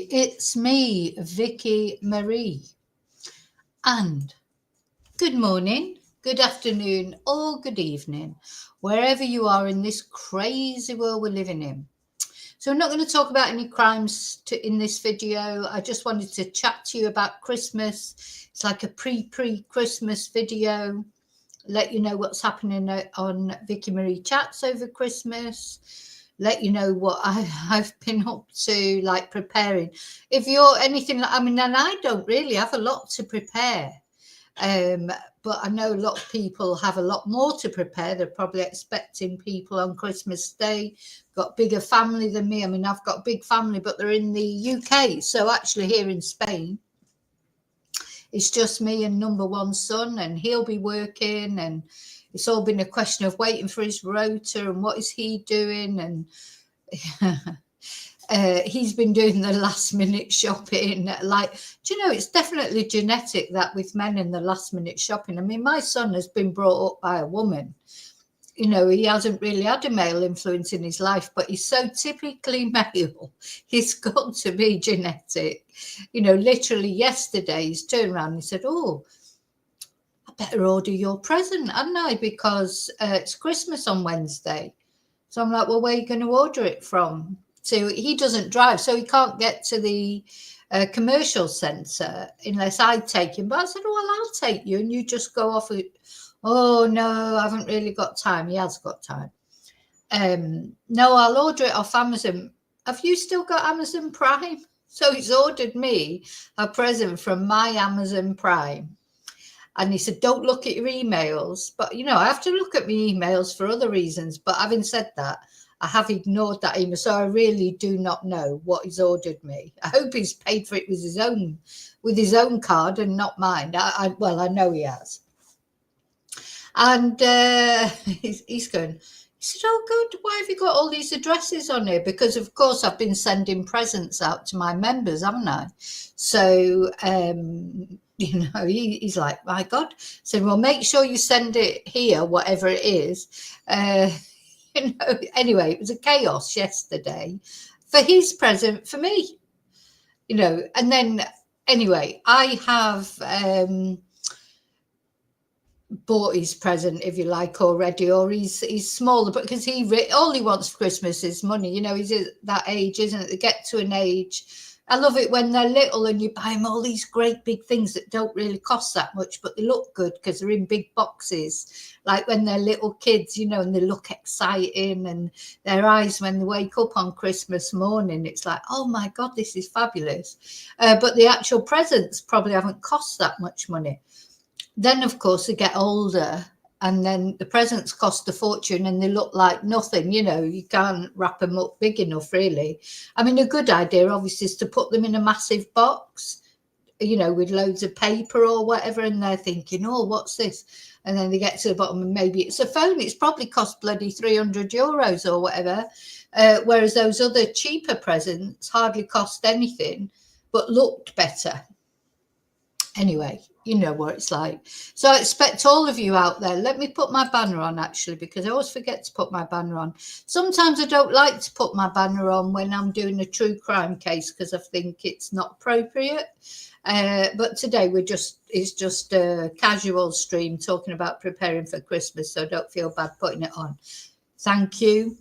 it's me, Vicky Marie. And good morning, good afternoon, or good evening, wherever you are in this crazy world we're living in. So I'm not going to talk about any crimes in this video. I just wanted to chat to you about Christmas. It's like a pre-Christmas video. Let you know what's happening on Vicky Marie Chats over Christmas. Let you know what I've been up to, like preparing. If you're anything, and I don't really have a lot to prepare. But I know a lot of people have a lot more to prepare. They're probably expecting people on Christmas Day, got bigger family than me. I've got a big family, but they're in the UK. So actually here in Spain, it's just me and number one son, and he'll be working, and it's all been a question of waiting for his rota and what is he doing. And he's been doing the last minute shopping. It's definitely genetic that with men in the last minute shopping. My son has been brought up by a woman. He hasn't really had a male influence in his life, but he's so typically male. He's got to be genetic. Literally yesterday he's turned around and he said, "Oh, I better order your present, hadn't I? Because it's Christmas on Wednesday." So I'm like, "Well, where are you going to order it from?" So he doesn't drive, so he can't get to the commercial centre unless I take him. But I said, "Oh, well, I'll take you and you just go off it." "Oh, no, I haven't really got time." He has got time. "No, I'll order it off Amazon." "Have you still got Amazon Prime?" So he's ordered me a present from my Amazon Prime. And he said, "Don't look at your emails." But, I have to look at my emails for other reasons. But having said that, I have ignored that email. So I really do not know what he's ordered me. I hope he's paid for it with his own card and not mine. I know he has. And he's going, he said, "Oh, good. Why have you got all these addresses on here?" Because, of course, I've been sending presents out to my members, haven't I? So, he's like, "My God." I said, "Well, make sure you send it here, whatever it is." Anyway, it was a chaos yesterday for his present for me, and then anyway, I have bought his present, if you like, already, or he's smaller, but because all he wants for Christmas is money. He's at that age, isn't it? They get to an age. I love it when they're little and you buy them all these great big things that don't really cost that much, but they look good because they're in big boxes. Like when they're little kids, and they look exciting, and their eyes when they wake up on Christmas morning, it's like, "Oh my God, this is fabulous." But the actual presents probably haven't cost that much money. Then, of course, they get older, and then the presents cost a fortune and they look like nothing. You can't wrap them up big enough, really. A good idea, obviously, is to put them in a massive box, with loads of paper or whatever, and they're thinking, "Oh, what's this?" And then they get to the bottom and maybe it's a phone. It's probably cost bloody €300 or whatever. Whereas those other cheaper presents hardly cost anything, but looked better. Anyway, you know what it's like. So I expect all of you out there, let me put my banner on actually, because I always forget to put my banner on. Sometimes I don't like to put my banner on when I'm doing a true crime case because I think it's not appropriate. But today it's just a casual stream talking about preparing for Christmas, so don't feel bad putting it on. Thank you.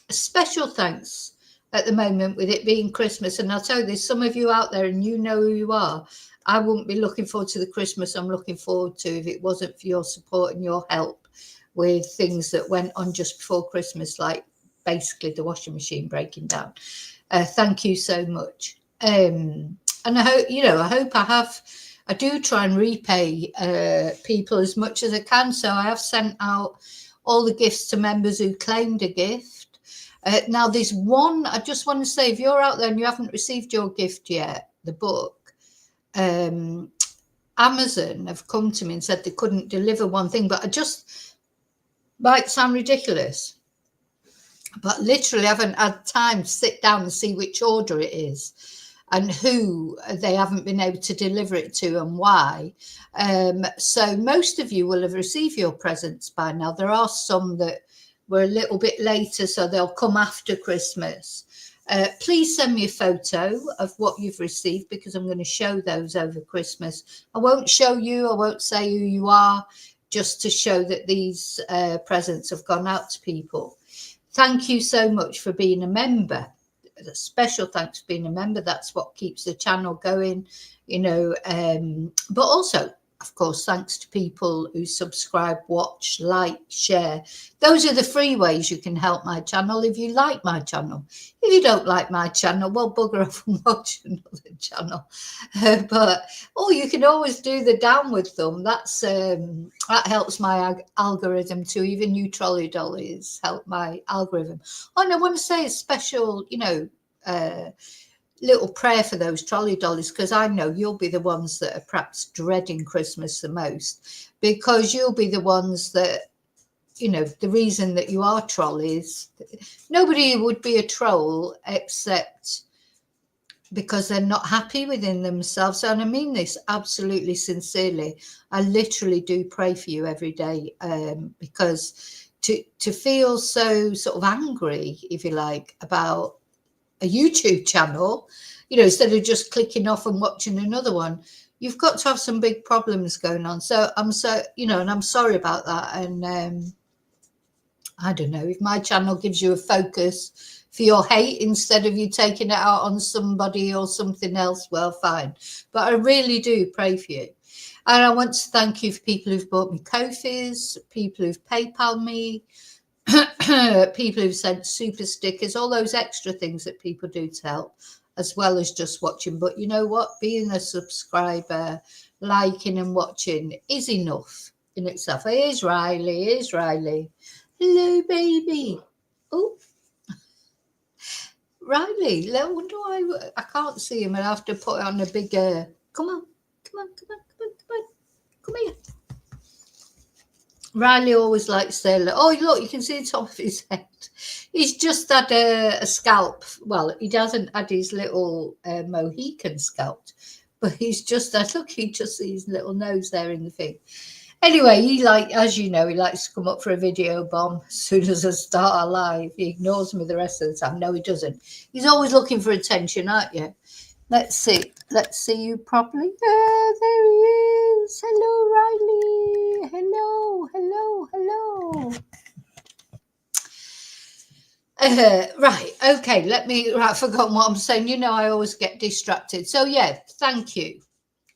Special thanks at the moment with it being Christmas. And I'll tell you, there's some of you out there and you know who you are. I wouldn't be looking forward to the Christmas I'm looking forward to if it wasn't for your support and your help with things that went on just before Christmas, like basically the washing machine breaking down. Thank you so much. And I hope I do try and repay people as much as I can. So I have sent out all the gifts to members who claimed a gift. Now there's one, I just want to say, if you're out there and you haven't received your gift yet, the book, Amazon have come to me and said they couldn't deliver one thing, but I just might sound ridiculous, but literally haven't had time to sit down and see which order it is and who they haven't been able to deliver it to and why. So most of you will have received your presents by now. There are some that were a little bit later, so they'll come after Christmas. Please send me a photo of what you've received, because I'm going to show those over Christmas. I won't show you, I won't say who you are, just to show that these presents have gone out to people. Thank you so much for being a member. A special thanks for being a member. That's what keeps the channel going, you know. But also, of course, thanks to people who subscribe, watch, like, share. Those are the free ways you can help my channel if you like my channel. If you don't like my channel, well, bugger off and watch another channel. Or you can always do the downward thumb. That helps my algorithm too. Even you trolley dollies help my algorithm. Oh, and I want to say a special, you know, little prayer for those trolley dollies, because I know you'll be the ones that are perhaps dreading Christmas the most, because you'll be the ones that, you know, the reason that you are trolleys, nobody would be a troll except because they're not happy within themselves. And I mean this absolutely sincerely. I literally do pray for you every day, because to feel so sort of angry, if you like, about a YouTube channel, you know, instead of just clicking off and watching another one, you've got to have some big problems going on. So I'm you know, and I'm sorry about that. And I don't know, if my channel gives you a focus for your hate instead of you taking it out on somebody or something else, well, fine. But I really do pray for you. And I want to thank you for people who've bought me Ko-fis, people who've PayPal me, people who've sent super stickers, all those extra things that people do to help, as well as just watching. But you know what? Being a subscriber, liking and watching is enough in itself. Here's Riley. Here's Riley. Hello, baby. Oh, Riley. I wonder why I can't see him. I'll have to put it on a bigger. Come on. Come on. Come on. Come on. Come on. Come here. Riley always likes to, oh, look, you can see the top of his head. He's just had a scalp. Well, he hasn't had his little Mohican scalp, but he's just had, look, you just see his little nose there in the thing. Anyway, he as you know, he likes to come up for a video bomb as soon as I start a live. He ignores me the rest of the time. No, he doesn't. He's always looking for attention, aren't you? Let's see. Let's see you properly. There he is. Hello, Riley. Hello, hello, hello. Right. Okay. I've forgotten what I'm saying. You know, I always get distracted. So, yeah, thank you.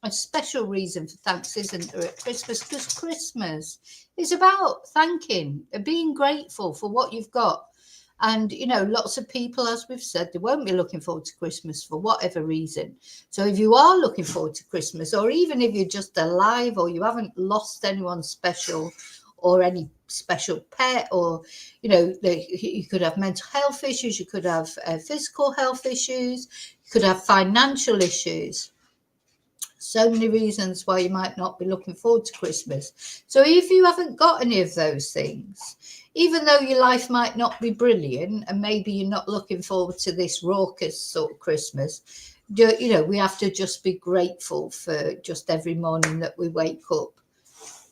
A special reason for thanks, isn't there, at Christmas? Because Christmas is about thanking, being grateful for what you've got. And, you know, lots of people, as we've said, they won't be looking forward to Christmas for whatever reason. So if you are looking forward to Christmas, or even if you're just alive or you haven't lost anyone special or any special pet, or, you know, you could have mental health issues, you could have physical health issues, you could have financial issues. So many reasons why you might not be looking forward to Christmas. So if you haven't got any of those things, even though your life might not be brilliant and maybe you're not looking forward to this raucous sort of Christmas, you know, we have to just be grateful for just every morning that we wake up.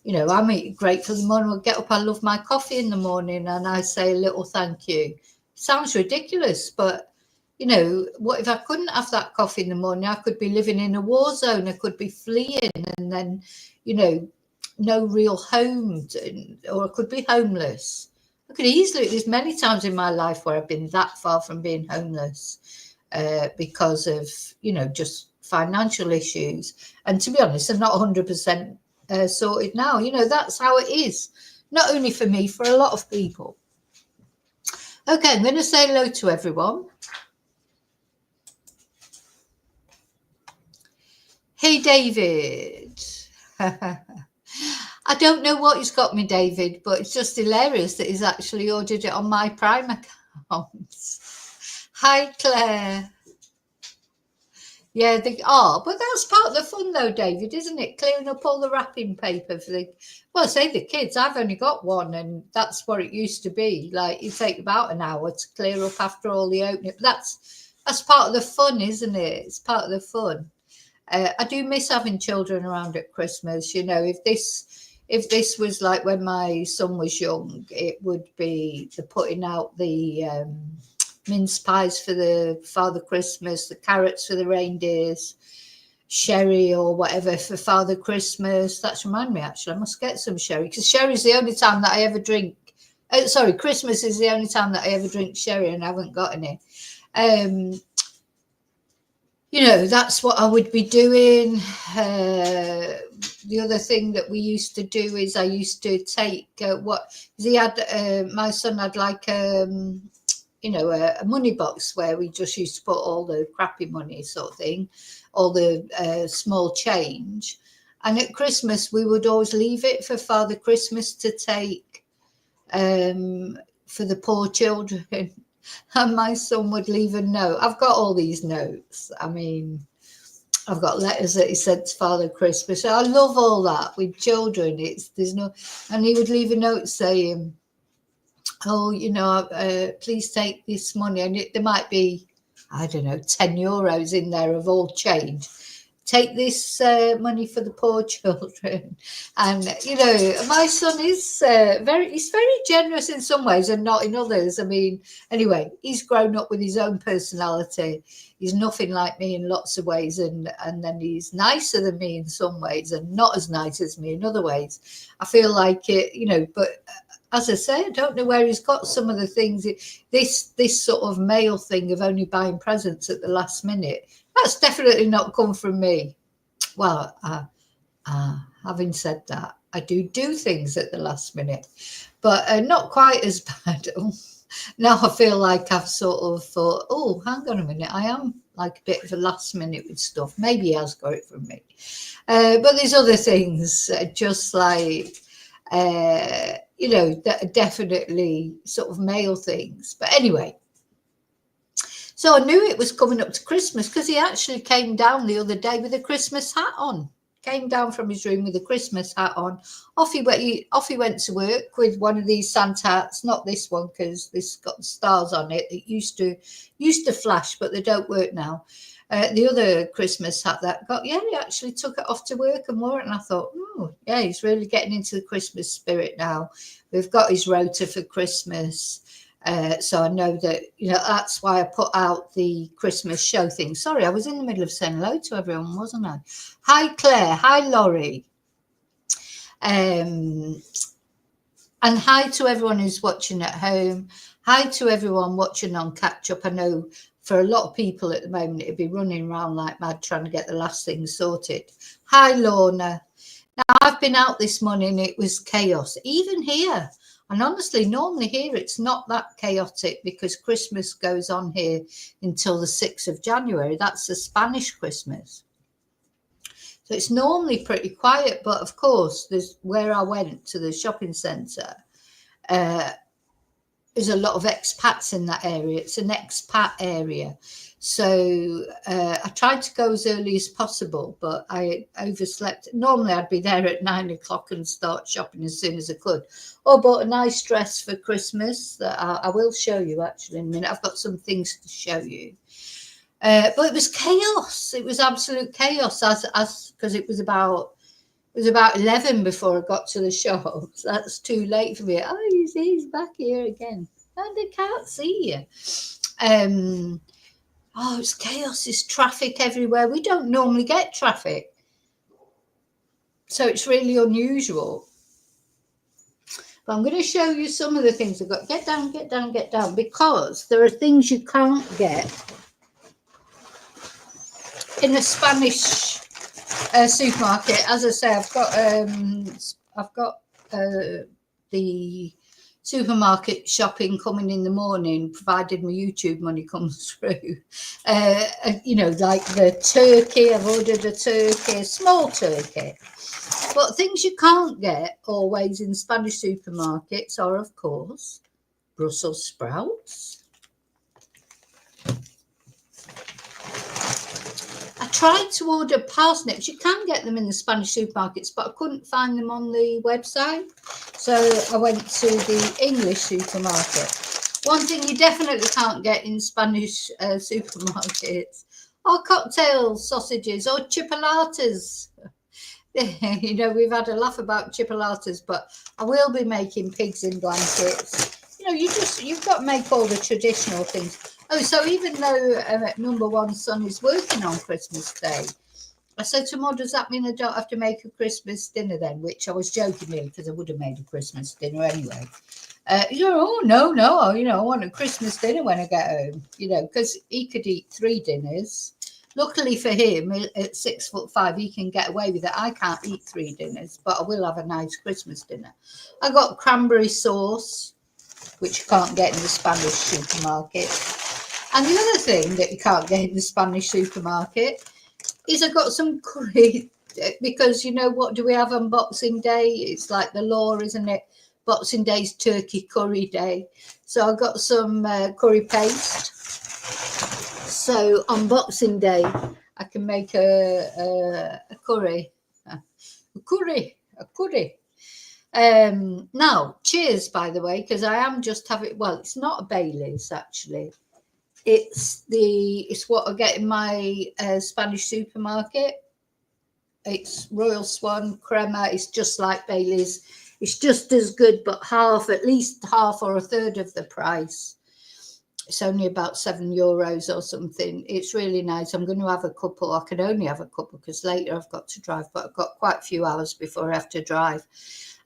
You know, I'm grateful the morning I get up. I love my coffee in the morning and I say a little thank you. Sounds ridiculous, but you know, what if I couldn't have that coffee in the morning? I could be living in a war zone. I could be fleeing and then, you know, no real home, or I could be homeless. I could easily, there's many times in my life where I've been that far from being homeless because of, you know, just financial issues. And to be honest, I'm not 100% sorted now. You know, that's how it is. Not only for me, for a lot of people. Okay, I'm going to say hello to everyone. Hey, David. I don't know what he's got me, David, but it's just hilarious that he's actually ordered it on my Prime account. Hi, Claire. Yeah, but that's part of the fun, though, David, isn't it? Clearing up all the wrapping paper for I say the kids. I've only got one, and that's what it used to be. Like, you take about an hour to clear up after all the opening. But that's part of the fun, isn't it? It's part of the fun. I do miss having children around at Christmas. You know, if this was like when my son was young, it would be the putting out the mince pies for the Father Christmas, the carrots for the reindeers, sherry or whatever for Father Christmas. That's reminded me, actually, I must get some sherry, because sherry's the only time that I ever drink. Sorry, Christmas is the only time that I ever drink sherry, and I haven't got any. You know, that's what I would be doing. The other thing that we used to do is I used to take he had, my son had like, you know, a money box where we just used to put all the crappy money sort of thing, all the small change. And at Christmas, we would always leave it for Father Christmas to take for the poor children. And my son would leave a note. I've got all these notes. I mean, I've got letters that he sent to Father Christmas. I love all that with children. And he would leave a note saying, oh, you know, please take this money. And there might be, I don't know, 10 euros in there of all change. Take this money for the poor children. And, you know, my son is he's very generous in some ways and not in others. I mean, anyway, he's grown up with his own personality. He's nothing like me in lots of ways. And then he's nicer than me in some ways and not as nice as me in other ways. I feel like it, you know, but as I say, I don't know where he's got some of the things. This sort of male thing of only buying presents at the last minute, that's definitely not come from me. Well, having said that, I do things at the last minute, but not quite as bad. Now I feel like I've sort of thought, oh, hang on a minute, I am like a bit of a last minute with stuff. Maybe he has got it from me. But there's other things, just like, you know, that are definitely sort of male things. But anyway, so I knew it was coming up to Christmas because he actually came down the other day with a Christmas hat on. Came down from his room with a Christmas hat on. Off he went to work with one of these Santa hats, not this one because this got stars on it. It used to flash, but they don't work now. The other Christmas hat that got, yeah, he actually took it off to work and wore it. And I thought, oh, yeah, he's really getting into the Christmas spirit now. We've got his rota for Christmas. So I know that, you know, that's why I put out the Christmas show thing. Sorry, I was in the middle of saying hello to everyone, wasn't I? Hi, Claire. Hi, Laurie. And hi to everyone who's watching at home. Hi to everyone watching on catch up. I know for a lot of people at the moment, it'd be running around like mad trying to get the last thing sorted. Hi, Lorna. Now, I've been out this morning. It was chaos, even here. And honestly, normally here, it's not that chaotic because Christmas goes on here until the 6th of January. That's the Spanish Christmas. So it's normally pretty quiet. But of course, there's where I went to the shopping centre. There's a lot of expats in that area. It's an expat area. So I tried to go as early as possible, but I overslept. Normally I'd be there at 9 o'clock and start shopping as soon as I could. Oh, bought a nice dress for Christmas that I will show you actually in a minute. I've got some things to show you. But it was chaos. It was absolute chaos because it was about 11 before I got to the shops. That's too late for me. Oh, he's back here again. And I can't see you. Oh, it's chaos. There's traffic everywhere. We don't normally get traffic. So it's really unusual. But I'm going to show you some of the things I've got. Get down, get down, get down. Because there are things you can't get in a Spanish supermarket. As I say, I've got the supermarket shopping coming in the morning, provided my YouTube money comes through. You know, like the turkey, I've ordered a turkey, a small turkey. But things you can't get always in Spanish supermarkets are, of course, Brussels sprouts. I tried to order parsnips. You can get them in the Spanish supermarkets, but I couldn't find them on the website. So I went to the English supermarket. One thing you definitely can't get in Spanish supermarkets are cocktail sausages or chipolatas. You know, we've had a laugh about chipolatas, but I will be making pigs in blankets. You know, you've got to make all the traditional things. Oh, so even though number one son is working on Christmas Day, I said to Mum, does that mean I don't have to make a Christmas dinner then? Which I was joking really, because I would have made a Christmas dinner anyway. Oh, no, I want a Christmas dinner when I get home, because he could eat 3 dinners. Luckily for him, at 6'5", he can get away with it. I can't eat 3 dinners, but I will have a nice Christmas dinner. I got cranberry sauce, which you can't get in the Spanish supermarket. And the other thing that you can't get in the Spanish supermarket is I got some curry, because what do we have on Boxing Day? It's like the law, isn't it? Boxing Day's turkey curry day. So I got some curry paste. So on Boxing Day, I can make a curry. A curry. Now, cheers, by the way, because I am just having, well, it's not a Baileys, actually. It's what I get in my Spanish supermarket. It's Royal Swan Crema. It's just like Baileys. It's just as good, but at least half or a third of the price. It's only about €7 or something. It's really nice. I'm going to have a couple. I can only have a couple because later I've got to drive, but I've got quite a few hours before I have to drive.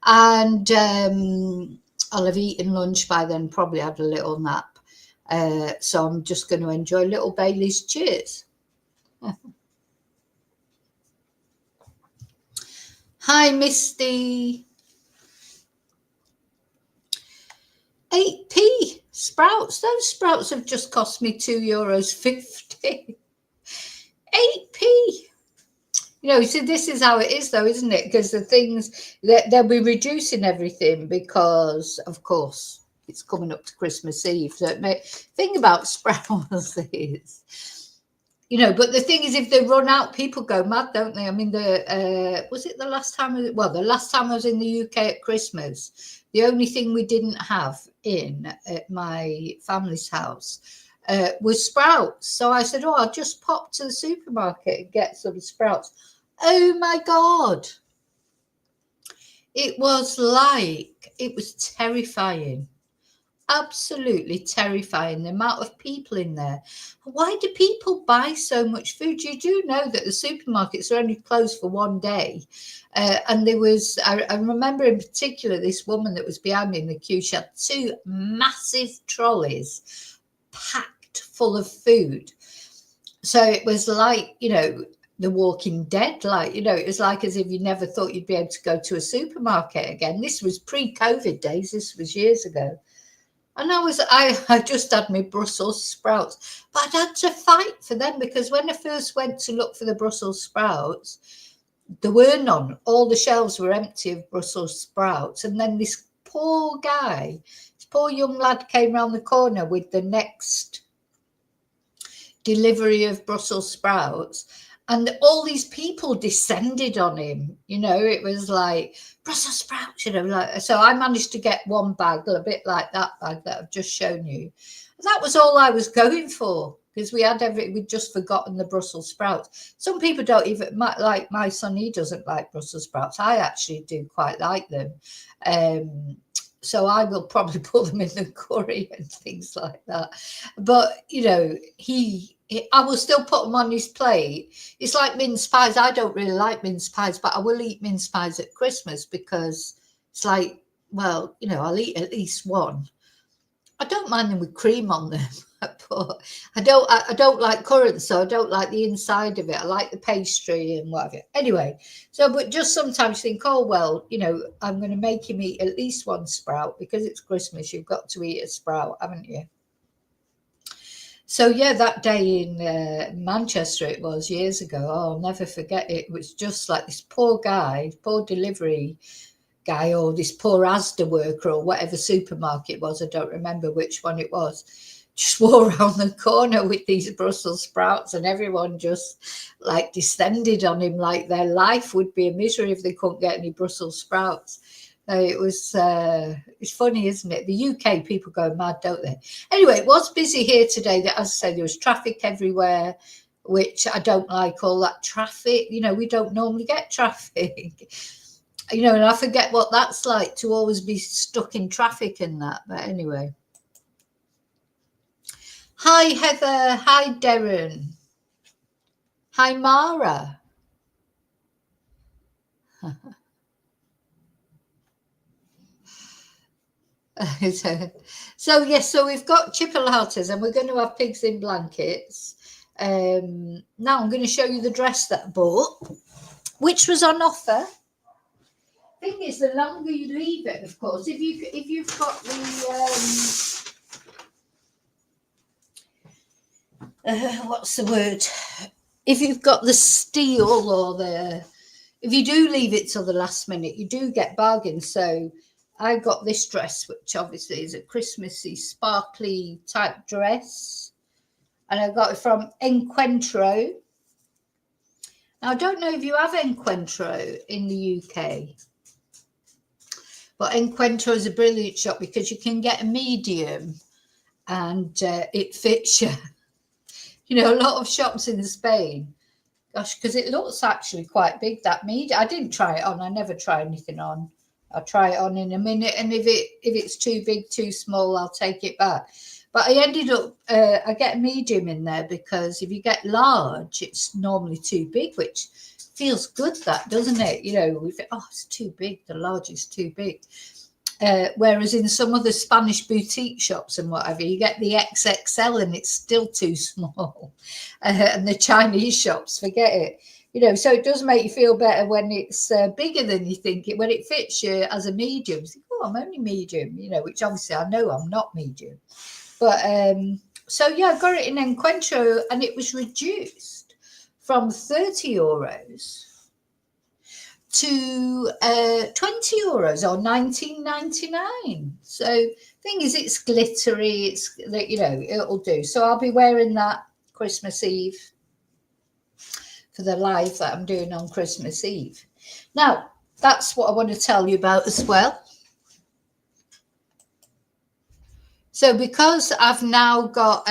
And I'll have eaten lunch by then, probably had a little nap. So I'm just going to enjoy little Baileys. Cheers. Hi, Misty. 8p sprouts. Those sprouts have just cost me €2.50. 8p. See, this is how it is, though, isn't it? Because the things that they'll be reducing everything because, of course, it's coming up to Christmas Eve. So thing about sprouts is, but the thing is, if they run out, people go mad, don't they? I mean, was it the last time? The last time I was in the UK at Christmas, the only thing we didn't have at my family's house was sprouts. So I said, I'll just pop to the supermarket and get some sprouts. Oh my God. It was terrifying. Absolutely terrifying, the amount of people in there. Why do people buy so much food? You do know that the supermarkets are only closed for one day. And there was, I remember in particular, this woman that was behind me in the queue, she had 2 massive trolleys packed full of food. So it was like, The Walking Dead, it was like as if you never thought you'd be able to go to a supermarket again. This was pre-COVID days. This was years ago. And I just had my Brussels sprouts, but I'd had to fight for them because when I first went to look for the Brussels sprouts, there were none. All the shelves were empty of Brussels sprouts. And then this poor young lad came round the corner with the next delivery of Brussels sprouts. And all these people descended on him. It was like Brussels sprouts, so I managed to get one bag, a bit like that bag that I've just shown you. That was all I was going for because we'd just forgotten the Brussels sprouts. Some people don't even like my son. He doesn't like Brussels sprouts. I actually do quite like them. So I will probably put them in the curry and things like that. But, I will still put them on his plate. It's like mince pies. I don't really like mince pies, but I will eat mince pies at Christmas because it's like, well, I'll eat at least one. I don't mind them with cream on them, but I don't like currants, so I don't like the inside of it. I like the pastry and whatever. Anyway, but just sometimes think, I'm going to make him eat at least one sprout because it's Christmas. You've got to eat a sprout, haven't you? So, yeah, that day in Manchester, it was years ago. I'll never forget it. It was just like this poor delivery guy, or this poor Asda worker, or whatever supermarket it was. I don't remember which one it was. Just walked around the corner with these Brussels sprouts, and everyone just like descended on him like their life would be a misery if they couldn't get any Brussels sprouts. It was, it's funny, isn't it? The UK people go mad, don't they? Anyway, it was busy here today. As I say, there was traffic everywhere, which I don't like, all that traffic. We don't normally get traffic. And I forget what that's like to always be stuck in traffic and that. But anyway. Hi, Heather. Hi, Darren. Hi, Mara. So yes, so we've got chipolatas and we're going to have pigs in blankets. Now I'm going to show you the dress that I bought, which was on offer. Thing is, the longer you leave it, of course, if you've got the what's the word? If you've got the steel or if you do leave it till the last minute, you do get bargains. So I got this dress, which obviously is a Christmassy, sparkly type dress, and I got it from Encuentro. Now I don't know if you have Encuentro in the UK. But Encuentro is a brilliant shop because you can get a medium and it fits you. You know, a lot of shops in Spain, gosh, because it looks actually quite big, that medium. I didn't try it on. I never try anything on. I'll try it on in a minute. And if it's too big, too small, I'll take it back. But I ended up, I get a medium in there because if you get large, it's normally too big, which feels good, that, doesn't it? You know, we think, oh, it's too big. The large is too big. Whereas in some other Spanish boutique shops and whatever, you get the XXL and it's still too small. And the Chinese shops, forget it. You know, so it does make you feel better when it's bigger than you think it, when it fits you as a medium. You think, oh, I'm only medium, you know, which obviously I know I'm not medium. But so yeah, I got it in Encuentro and it was reduced from €30 to €20 or 19.99. So thing is, it's glittery, it's, you know, it'll do. So I'll be wearing that Christmas Eve for the live that I'm doing on Christmas Eve. Now that's what I want to tell you about as well. So because I've now got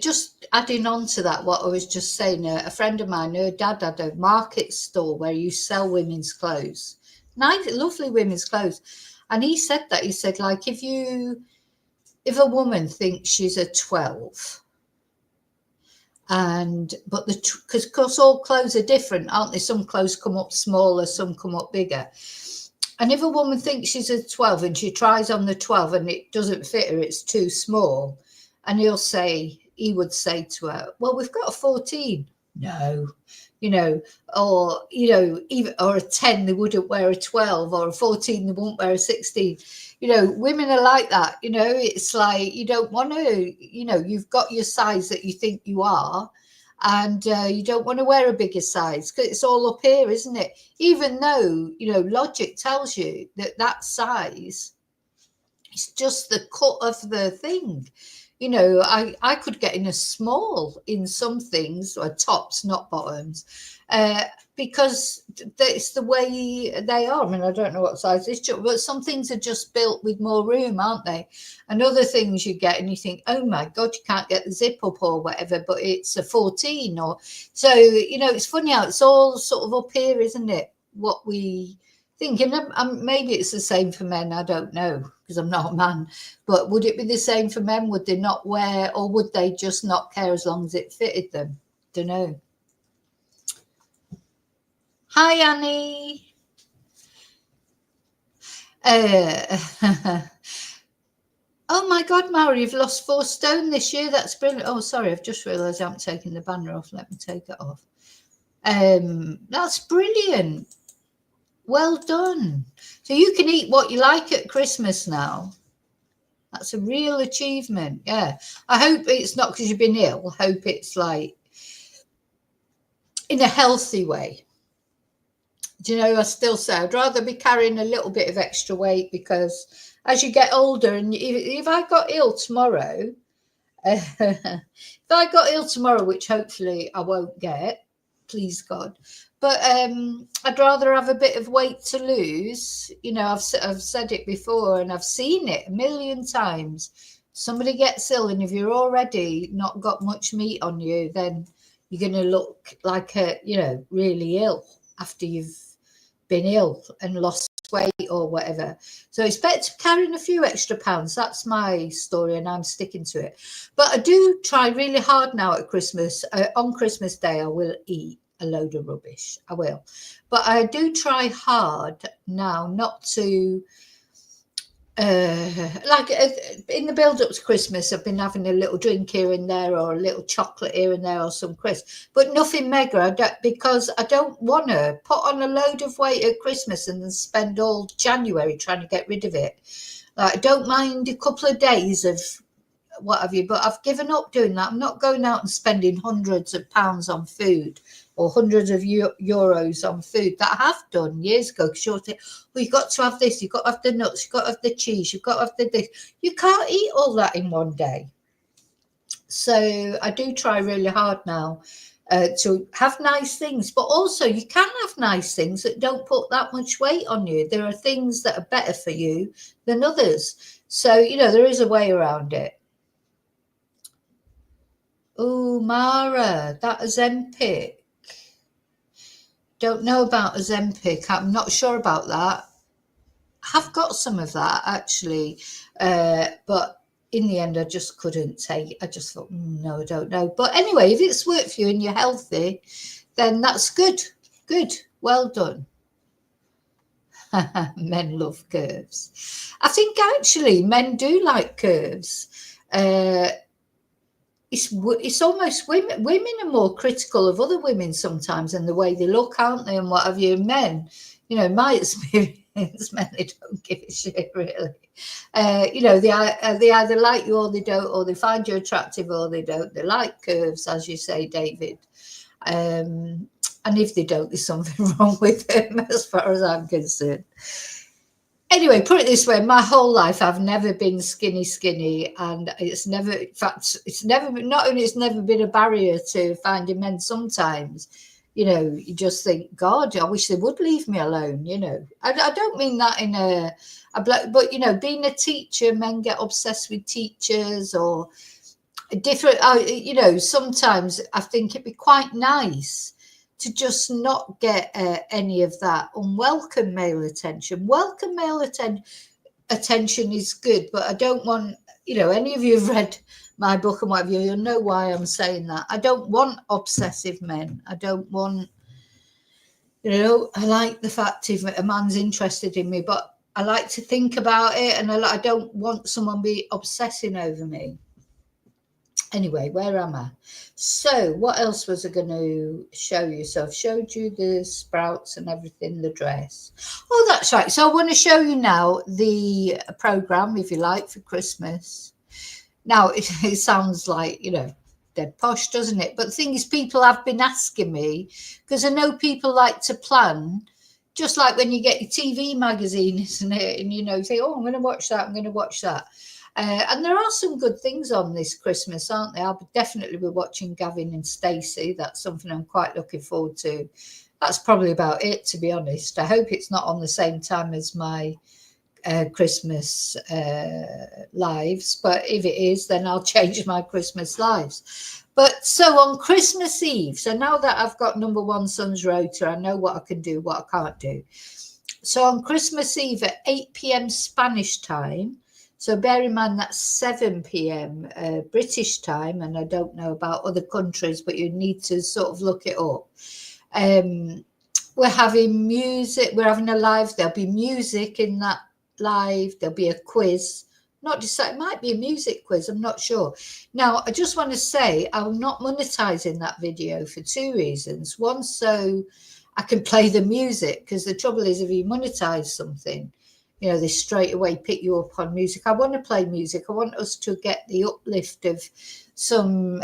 just adding on to that, what I was just saying, a friend of mine, her dad had a market store where you sell women's clothes, nice, lovely women's clothes. And he said, like, if a woman thinks she's a 12, but because of course all clothes are different, aren't they? Some clothes come up smaller, some come up bigger. And if a woman thinks she's a 12 and she tries on the 12 and it doesn't fit her, it's too small, and he would say to her, well, we've got a 14. No, you know, or, you know, even, or a 10, they wouldn't wear a 12, or a 14, they won't wear a 16. You know, women are like that. You know, it's like, you don't want to, you know, you've got your size that you think you are, and you don't want to wear a bigger size because it's all up here, isn't it? Even though, you know, logic tells you that size is just the cut of the thing. You know, I could get in a small in some things, or tops, not bottoms, because it's the way they are. I mean, I don't know what size this, but some things are just built with more room, aren't they? And other things you get and you think, oh my God, you can't get the zip up or whatever, but it's a 14 or so, you know, it's funny how it's all sort of up here, isn't it? What we think, and maybe it's the same for men, I don't know, because I'm not a man, but would it be the same for men? Would they not wear, or would they just not care as long as it fitted them? Don't know. Hi, Annie. Oh my God, Mary, you've lost 4 stone this year. That's brilliant. Oh, sorry, I've just realised I haven't taken the banner off. Let me take it off. That's brilliant. Well done. So you can eat what you like at Christmas now. That's a real achievement. Yeah. I hope it's not because you've been ill. I hope it's like in a healthy way. Do you know, I still say I'd rather be carrying a little bit of extra weight, because as you get older, and if I got ill tomorrow, which hopefully I won't get, please God, but I'd rather have a bit of weight to lose. You know, I've said it before and I've seen it a million times. Somebody gets ill, and if you're already not got much meat on you, then you're going to look like really ill after you've been ill and lost weight or whatever. So it's better to carrying a few extra pounds. That's my story, and I'm sticking to it. But I do try really hard now at Christmas. On Christmas Day, I will eat a load of rubbish. I will. But I do try hard now not to... in the build up to Christmas, I've been having a little drink here and there, or a little chocolate here and there, or some crisps, but nothing mega. Because I don't want to put on a load of weight at Christmas and then spend all January trying to get rid of it. Like, I don't mind a couple of days of what have you, but I've given up doing that. I'm not going out and spending hundreds of pounds on food, or hundreds of euros on food that I have done years ago. Because you'll think, well, you've got to have this, you've got to have the nuts, you've got to have the cheese, you've got to have the this. You can't eat all that in one day. So I do try really hard now to have nice things, but also you can have nice things that don't put that much weight on you. There are things that are better for you than others. So, you know, there is a way around it. Oh, Mara, that Ozempic. Don't know about Ozempic. I'm not sure about that. I have got some of that, actually. But in the end, I just couldn't take it. I just thought, no, I don't know. But anyway, if it's worked for you and you're healthy, then that's good. Good. Well done. Men love curves. I think, actually, men do like curves. It's almost women. Women are more critical of other women sometimes and the way they look, aren't they? And what have you? Men, you know, my experience, men, they don't give a shit, really. You know, they either like you or they don't, or they find you attractive or they don't. They like curves, as you say, David. And if they don't, there's something wrong with them, as far as I'm concerned. Anyway, put it this way, my whole life I've never been skinny, and it's never, in fact, it's never been, not only it's never been a barrier to finding men. Sometimes, you know, you just think, God, I wish they would leave me alone, you know. I don't mean that in but, you know, being a teacher, men get obsessed with teachers or different, you know, sometimes I think it'd be quite nice to just not get any of that unwelcome male attention. Welcome male attention is good, but I don't want, you know, any of you have read my book and whatever, you'll know why I'm saying that. I don't want obsessive men. I don't want, you know, I like the fact if a man's interested in me, but I like to think about it, and I don't want someone be obsessing over me. Anyway, where am I? So what else was I going to show you? So I've showed you the sprouts and everything, the dress. Oh, that's right. So I want to show you now the program, if you like, for Christmas. Now, it sounds like, you know, dead posh, doesn't it? But the thing is, people have been asking me, because I know people like to plan, just like when you get your TV magazine, isn't it? And, you know, you say, oh, I'm going to watch that, I'm going to watch that. And there are some good things on this Christmas, aren't there? I'll definitely be watching Gavin and Stacey. That's something I'm quite looking forward to. That's probably about it, to be honest. I hope it's not on the same time as my Christmas lives. But if it is, then I'll change my Christmas lives. But so on Christmas Eve, so now that I've got number one son's rota, I know what I can do, what I can't do. So on Christmas Eve at 8 p.m. Spanish time, so bear in mind that's 7 p.m. British time, and I don't know about other countries, but you need to sort of look it up. We're having music, we're having a live, there'll be music in that live, there'll be a quiz. Not just, it might be a music quiz, I'm not sure. Now, I just want to say I'm not monetizing that video for two reasons. One, so I can play the music, because the trouble is if you monetize something, you know, they straight away pick you up on music. I want to play music. I want us to get the uplift of some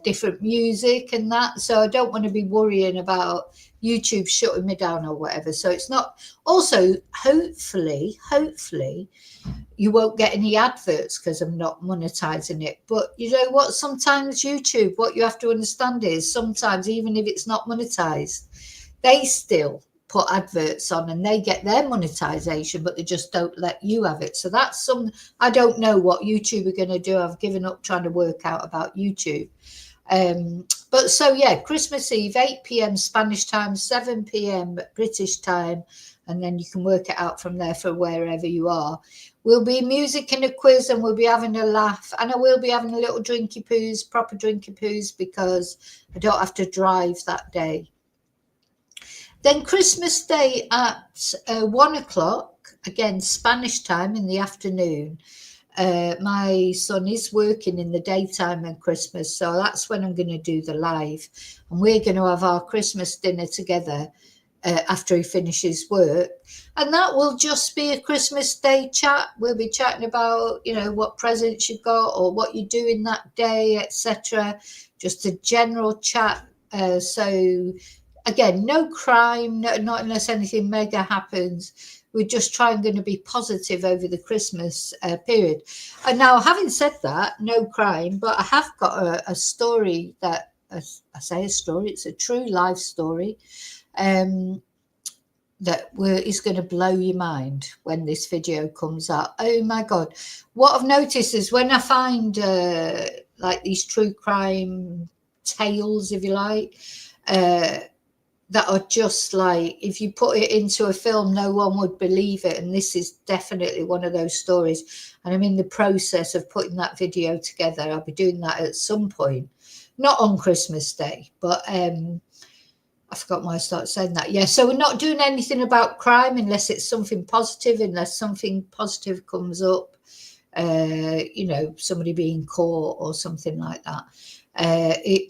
different music and that. So I don't want to be worrying about YouTube shutting me down or whatever. So it's not. Also, hopefully, you won't get any adverts because I'm not monetizing it. But you know what? Sometimes YouTube, what you have to understand is sometimes even if it's not monetized, they still put adverts on and they get their monetization, but they just don't let you have it. So that's some, I don't know what YouTube are going to do. I've given up trying to work out about YouTube. But so, yeah, Christmas Eve, 8 p.m. Spanish time, 7 p.m. British time. and then you can work it out from there for wherever you are. We'll be music and a quiz, and we'll be having a laugh, and I will be having a little drinky poos, proper drinky poos, because I don't have to drive that day. Then Christmas Day at 1 o'clock, again Spanish time in the afternoon. My son is working in the daytime on Christmas, so that's when I'm going to do the live, and we're going to have our Christmas dinner together after he finishes work, and that will just be a Christmas Day chat. We'll be chatting about, you know, what presents you got or what you're doing that day, etc. Just a general chat. So again, no crime, not unless anything mega happens. We're just trying going to be positive over the Christmas period. And now, having said that, no crime, but I have got a story that, I say a story, it's a true life story, that is going to blow your mind when this video comes out. Oh my God. What I've noticed is when I find like these true crime tales, if you like, that are just like, if you put it into a film, no one would believe it. And this is definitely one of those stories. And I'm in the process of putting that video together. I'll be doing that at some point, not on Christmas Day, but I forgot why I started saying that. Yeah, so we're not doing anything about crime unless it's something positive, unless something positive comes up, you know, somebody being caught or something like that.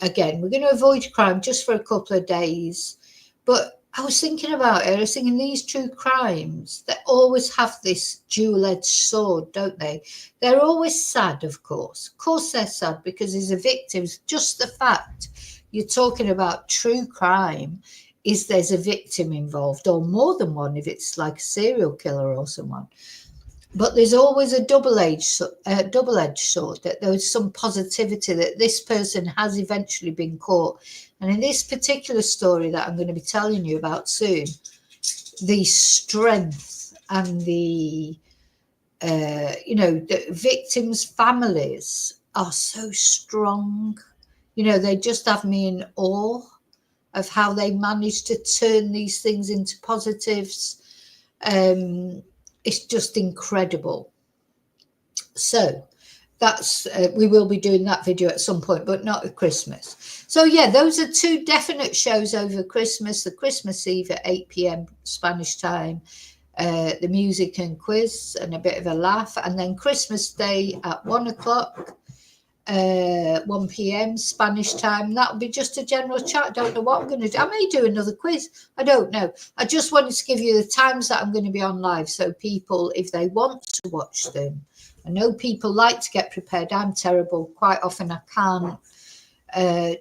Again, we're going to avoid crime just for a couple of days. But I was thinking about it. I was thinking these true crimes, they always have this dual-edged sword, don't they? They're always sad, of course. Of course they're sad because there's a victim. Just the fact you're talking about true crime is there's a victim involved, or more than one if it's like a serial killer or someone. But there's always a double-edged sword, that there is some positivity that this person has eventually been caught. And in this particular story that I'm going to be telling you about soon, the strength and the, you know, the victims' families are so strong. You know, they just have me in awe of how they manage to turn these things into positives. It's just incredible. So that's we will be doing that video at some point, but not at Christmas. So yeah, those are two definite shows over Christmas. The Christmas Eve at 8 p.m. Spanish time, the music and quiz and a bit of a laugh, and then Christmas Day at 1 o'clock. 1 p.m. Spanish time. That'll be just a general chat. I don't know what I'm going to do. I may do another quiz. I don't know. I just wanted to give you the times that I'm going to be on live, so people, if they want to watch them, I know people like to get prepared. I'm terrible. Quite often I can't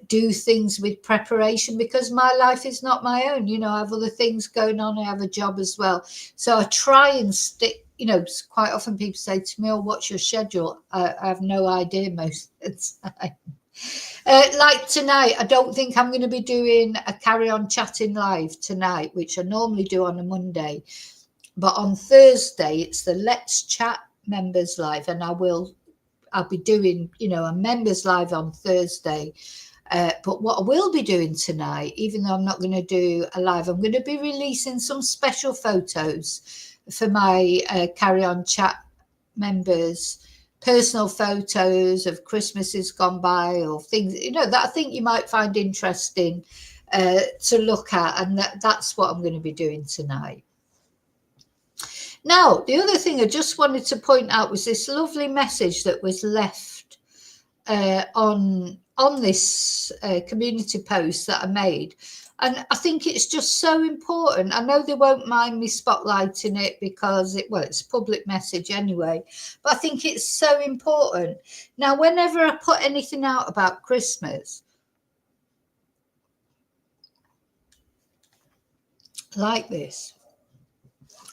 do things with preparation because my life is not my own. You know, I have other things going on. I have a job as well. So I try and stick. You know, quite often people say to me, oh, what's your schedule? I have no idea most of the time. Like tonight, I don't think I'm going to be doing a Carry On Chatting live tonight, which I normally do on a Monday. But on Thursday, it's the Let's Chat members live. And I'll be doing, you know, a members live on Thursday. But what I will be doing tonight, even though I'm not going to do a live, I'm going to be releasing some special photos for my Carry On Chat members, personal photos of Christmases gone by or things, you know, that I think you might find interesting to look at. And that's what I'm going to be doing tonight. Now, the other thing I just wanted to point out was this lovely message that was left on this community post that I made. And I think it's just so important. I know they won't mind me spotlighting it because it's a public message anyway, but I think it's so important. Now, whenever I put anything out about Christmas, like this,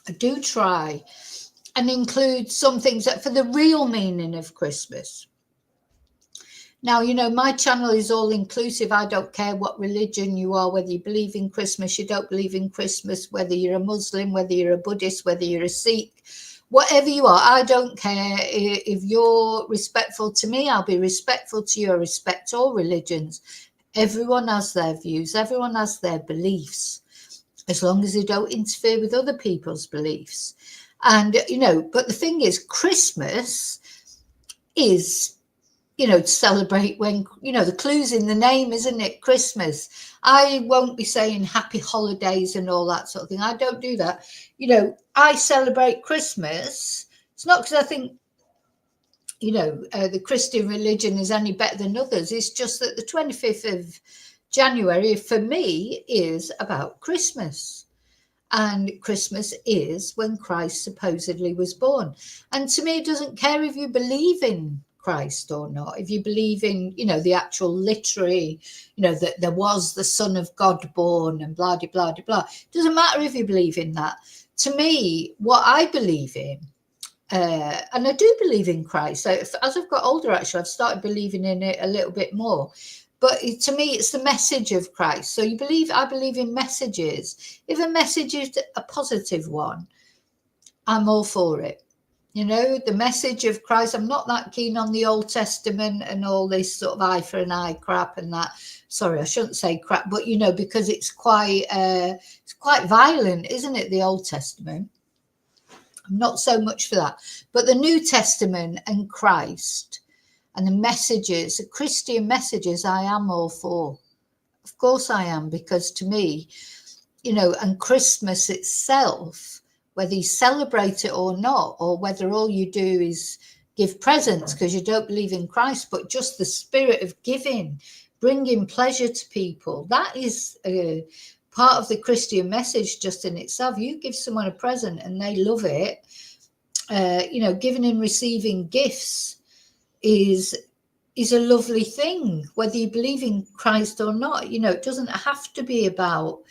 I do try and include some things that for the real meaning of Christmas. Now, you know, my channel is all inclusive. I don't care what religion you are, whether you believe in Christmas, you don't believe in Christmas, whether you're a Muslim, whether you're a Buddhist, whether you're a Sikh, whatever you are. I don't care. If you're respectful to me, I'll be respectful to you. I respect all religions. Everyone has their views. Everyone has their beliefs. as long as they don't interfere with other people's beliefs. And, you know, but the thing is, Christmas is, you know, to celebrate when, you know, the clue's in the name, isn't it? Christmas. I won't be saying happy holidays and all that sort of thing. I don't do that. You know, I celebrate Christmas. It's not because I think, you know, the Christian religion is any better than others. It's just that the 25th of January for me is about Christmas. And Christmas is when Christ supposedly was born. And to me, it doesn't care if you believe in Christ or not, if you believe in, you know, the actual literary, you know, that there was the Son of God born and blah, blah, blah, blah. It doesn't matter if you believe in that. To me, what I believe in, and I do believe in Christ. So as I've got older, actually, I've started believing in it a little bit more. But to me, it's the message of Christ. So I believe in messages. If a message is a positive one, I'm all for it. You know, the message of Christ. I'm not that keen on the Old Testament and all this sort of eye for an eye crap and that. Sorry, I shouldn't say crap, but, you know, because it's quite violent, isn't it, the Old Testament? I'm not so much for that. But the New Testament and Christ and the messages, the Christian messages, I am all for. Of course I am, because to me, you know, and Christmas itself, whether you celebrate it or not, or whether all you do is give presents because you don't believe in Christ, but just the spirit of giving, bringing pleasure to people, that is part of the Christian message just in itself. You give someone a present and they love it. You know, giving and receiving gifts is a lovely thing, whether you believe in Christ or not. You know, it doesn't have to be about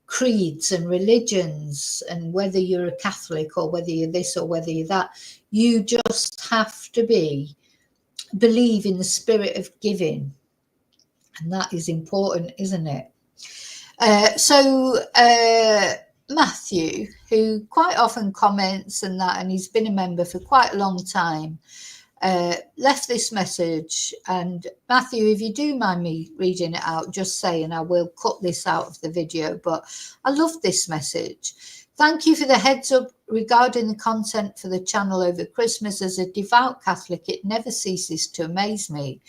creeds and religions and whether you're a Catholic or whether you're this or whether you're that. You just have to believe in the spirit of giving. And that is important, isn't it? So Matthew, who quite often comments and that, and he's been a member for quite a long time, left this message. And Matthew, if you do mind me reading it out, just say, and I will cut this out of the video, but I love this message. Thank you for the heads up regarding the content for the channel over Christmas. As a devout Catholic, it never ceases to amaze me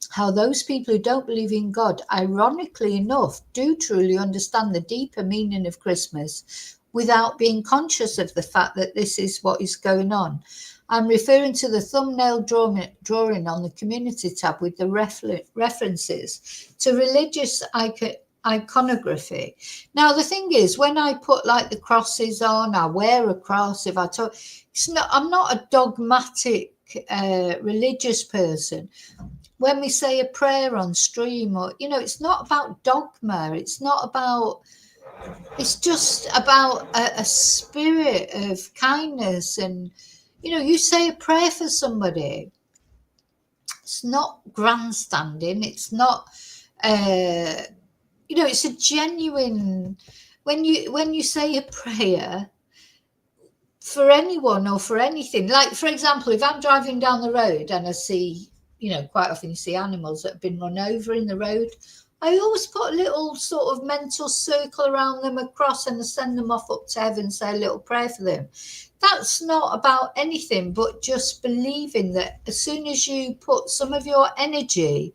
how those people who don't believe in God, ironically enough, do truly understand the deeper meaning of Christmas without being conscious of the fact that this is what is going on. I'm referring to the thumbnail drawing on the community tab with the references to religious iconography. Now, the thing is, when I put like the crosses on, I wear a cross. If I talk, I'm not a dogmatic religious person. When we say a prayer on stream, or, you know, it's not about dogma. It's just about a spirit of kindness. And, you know, you say a prayer for somebody. It's not grandstanding. It's not, you know, it's a genuine, when you say a prayer for anyone or for anything, like, for example, if I'm driving down the road and I see, you know, quite often you see animals that have been run over in the road, I always put a little sort of mental circle around them, across, and send them off up to heaven, say a little prayer for them. That's not about anything but just believing that as soon as you put some of your energy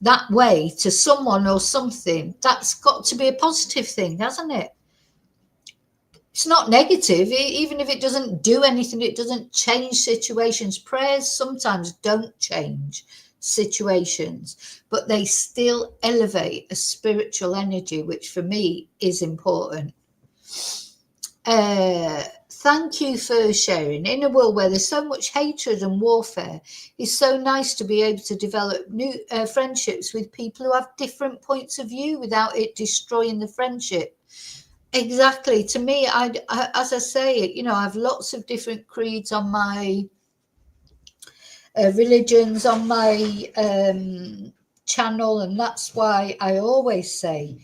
that way to someone or something, that's got to be a positive thing, hasn't it? It's not negative. Even if it doesn't do anything, it doesn't change situations. Prayers sometimes don't change situations, but they still elevate a spiritual energy, which for me is important. Thank you for sharing. In a world where there's so much hatred and warfare, it's so nice to be able to develop new friendships with people who have different points of view without it destroying the friendship. Exactly. To me, I as I say, you know, I have lots of different creeds on my religions on my channel, and that's why I always say,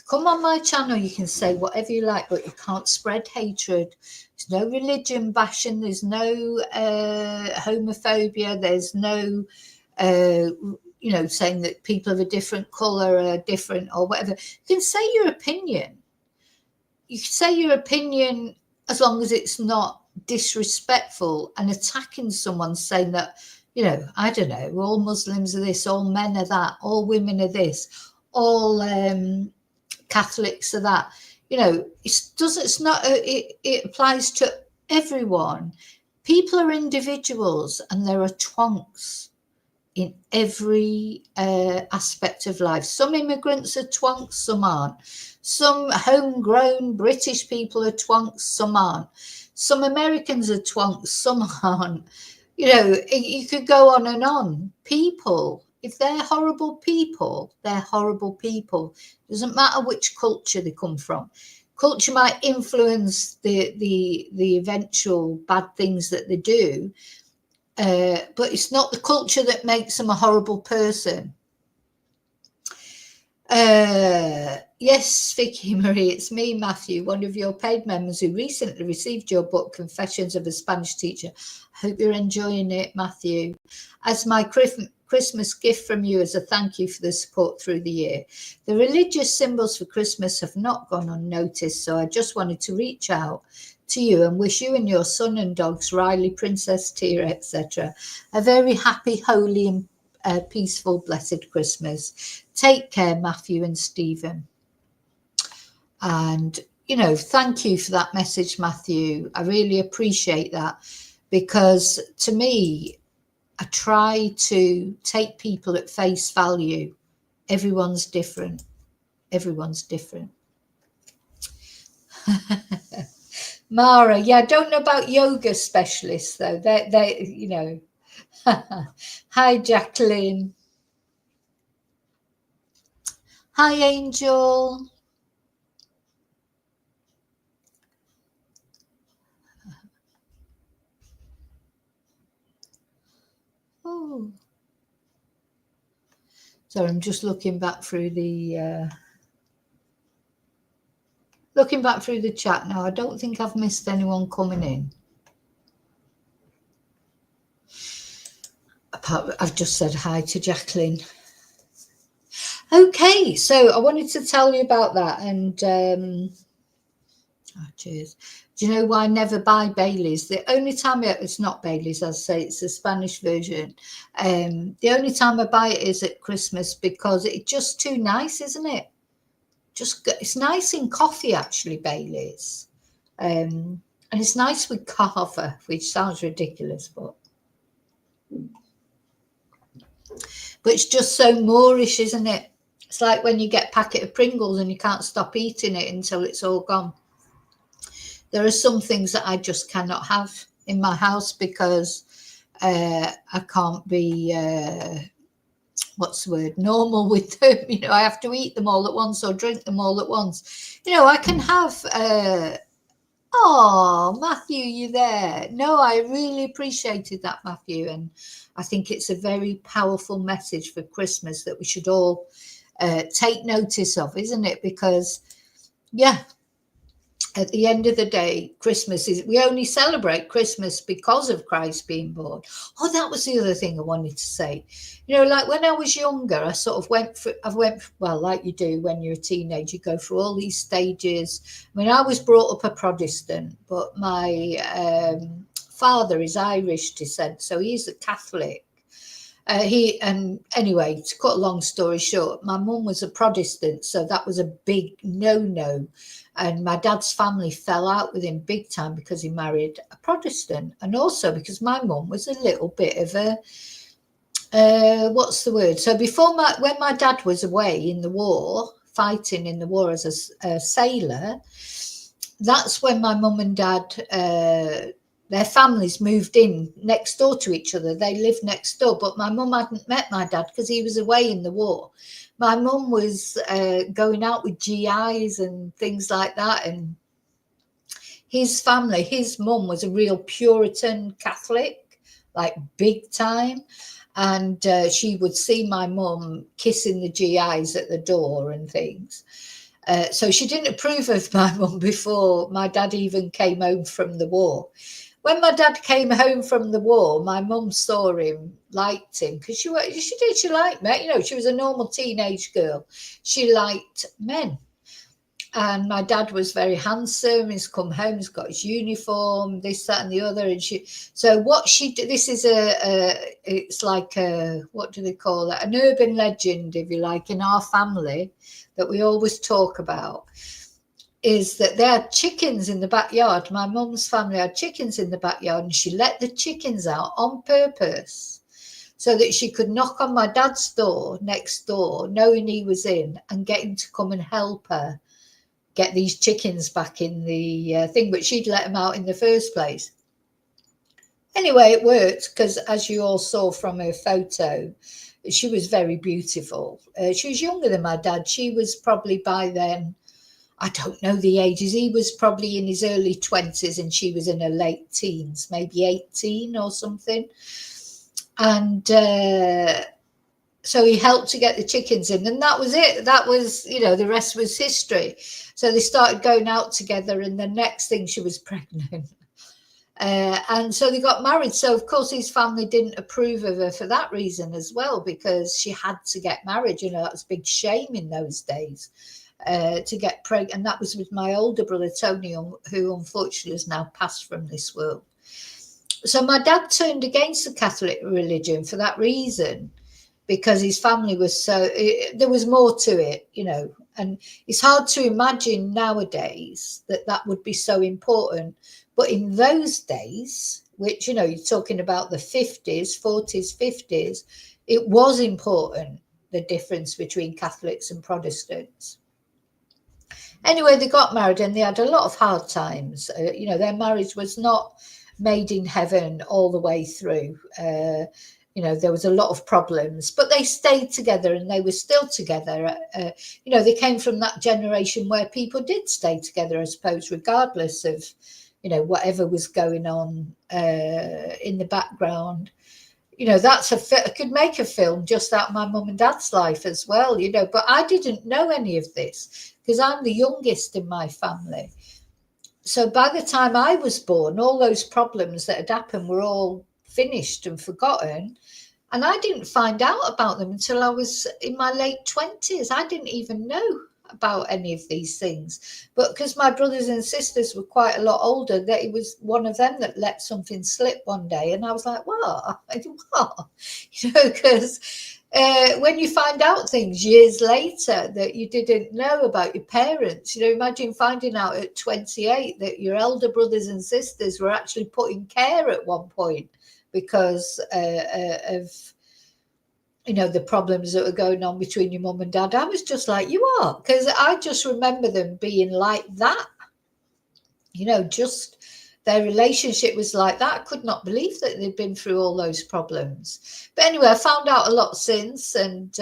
come on my channel, you can say whatever you like, but you can't spread hatred. There's no religion bashing, there's no homophobia, there's no you know, saying that people of a different color are different or whatever. You can say your opinion, you can say your opinion as long as it's not disrespectful and attacking someone, saying that, you know, I don't know, all Muslims are this, all men are that, all women are this, all Catholics are that. You know, it applies to everyone. People are individuals, and there are twonks in every aspect of life. Some immigrants are twonks, some aren't. Some homegrown British people are twonks, some aren't. Some Americans are twonks, some aren't. You know, you could go on and on. People, if they're horrible people, they're horrible people. Doesn't matter which culture they come from. Culture might influence the eventual bad things that they do, but it's not the culture that makes them a horrible person. Yes, Vicky Marie, it's me, Matthew, one of your paid members who recently received your book, Confessions of a Spanish Teacher. I hope you're enjoying it, Matthew. As my Christmas gift from you as a thank you for the support through the year. The religious symbols for Christmas have not gone unnoticed, so I just wanted to reach out to you and wish you and your son and dogs, Riley, Princess Tia, etc., a very happy, holy and peaceful, blessed Christmas. Take care, Matthew and Stephen. And, you know, thank you for that message, Matthew. I really appreciate that, because to me, I try to take people at face value. Everyone's different. Everyone's different. Mara, yeah, I don't know about yoga specialists though. They, you know. Hi, Jacqueline. Hi, Angel. Oh, so I'm just looking back through the chat now. I don't think I've missed anyone coming in. I've just said hi to Jacqueline. Okay, so I wanted to tell you about that, and oh, cheers. Do you know why I never buy Baileys? The only time it's not Baileys, I say it's the Spanish version. The only time I buy it is at Christmas, because it's just too nice, isn't it? It's nice in coffee, actually, Baileys, and it's nice with kava, which sounds ridiculous, but it's just so Moorish, isn't it? It's like when you get a packet of Pringles and you can't stop eating it until it's all gone. There are some things that I just cannot have in my house because I can't be, what's the word, normal with them. You know, I have to eat them all at once or drink them all at once. You know, I can have, oh, Matthew, you there? No, I really appreciated that, Matthew. And I think it's a very powerful message for Christmas that we should all take notice of, isn't it? Because, yeah, at the end of the day, we only celebrate Christmas because of Christ being born. Oh, that was the other thing I wanted to say. You know, like when I was younger, I sort of well, like you do when you're a teenager, you go through all these stages. I mean, I was brought up a Protestant, but my father is Irish descent, so he's a Catholic. Anyway, to cut a long story short, my mum was a Protestant, so that was a big no. And my dad's family fell out with him big time because he married a Protestant, and also because my mum was a little bit of a what's the word? So when my dad was away in the war, fighting in the war as a sailor, that's when my mum and dad. Their families moved in next door to each other. They lived next door, but my mum hadn't met my dad because he was away in the war. My mum was going out with GIs and things like that. And his family, his mum was a real Puritan Catholic, like big time. And she would see my mum kissing the GIs at the door and things. So she didn't approve of my mum before my dad even came home from the war. When my dad came home from the war, my mum saw him, liked him, because she liked men. You know, she was a normal teenage girl. She liked men. And my dad was very handsome. He's come home, he's got his uniform, this, that, and the other. And so what she did, this is it's like what do they call it? An urban legend, if you like, in our family that we always talk about, is that they had chickens in the backyard. My mum's family had chickens in the backyard, and she let the chickens out on purpose so that she could knock on my dad's door next door, knowing he was in, and get him to come and help her get these chickens back in the thing, but she'd let them out in the first place. Anyway, it worked because, as you all saw from her photo, she was very beautiful. She was younger than my dad. She was probably by then, I don't know the ages. He was probably in his early 20s and she was in her late teens, maybe 18 or something. And so he helped to get the chickens in, and that was it. That was, you know, the rest was history. So they started going out together, and the next thing she was pregnant. And so they got married. So, of course, his family didn't approve of her for that reason as well, because she had to get married. You know, that was a big shame in those days, to get pregnant. And that was with my older brother, Tony, who unfortunately has now passed from this world. So my dad turned against the Catholic religion for that reason, because his family was so, there was more to it, you know, and it's hard to imagine nowadays that that would be so important. But in those days, which, you know, you're talking about the 50s, 40s, 50s, it was important, the difference between Catholics and Protestants. Anyway, they got married and they had a lot of hard times. You know, their marriage was not made in heaven all the way through. You know, there was a lot of problems, but they stayed together and they were still together. You know, they came from that generation where people did stay together, I suppose, regardless of, you know, whatever was going on in the background. You know, I could make a film just out of my mum and dad's life as well, you know, but I didn't know any of this because I'm the youngest in my family. So by the time I was born, all those problems that had happened were all finished and forgotten. And I didn't find out about them until I was in my late 20s. I didn't even know about any of these things. But because my brothers and sisters were quite a lot older, that it was one of them that let something slip one day. And I was like, what? What? You know, because when you find out things years later that you didn't know about your parents, you know, imagine finding out at 28 that your elder brothers and sisters were actually put in care at one point because of, you know, the problems that were going on between your mum and dad. I was just like, you are, because I just remember them being like that. You know, just their relationship was like that. I could not believe that they'd been through all those problems. But anyway, I found out a lot since, and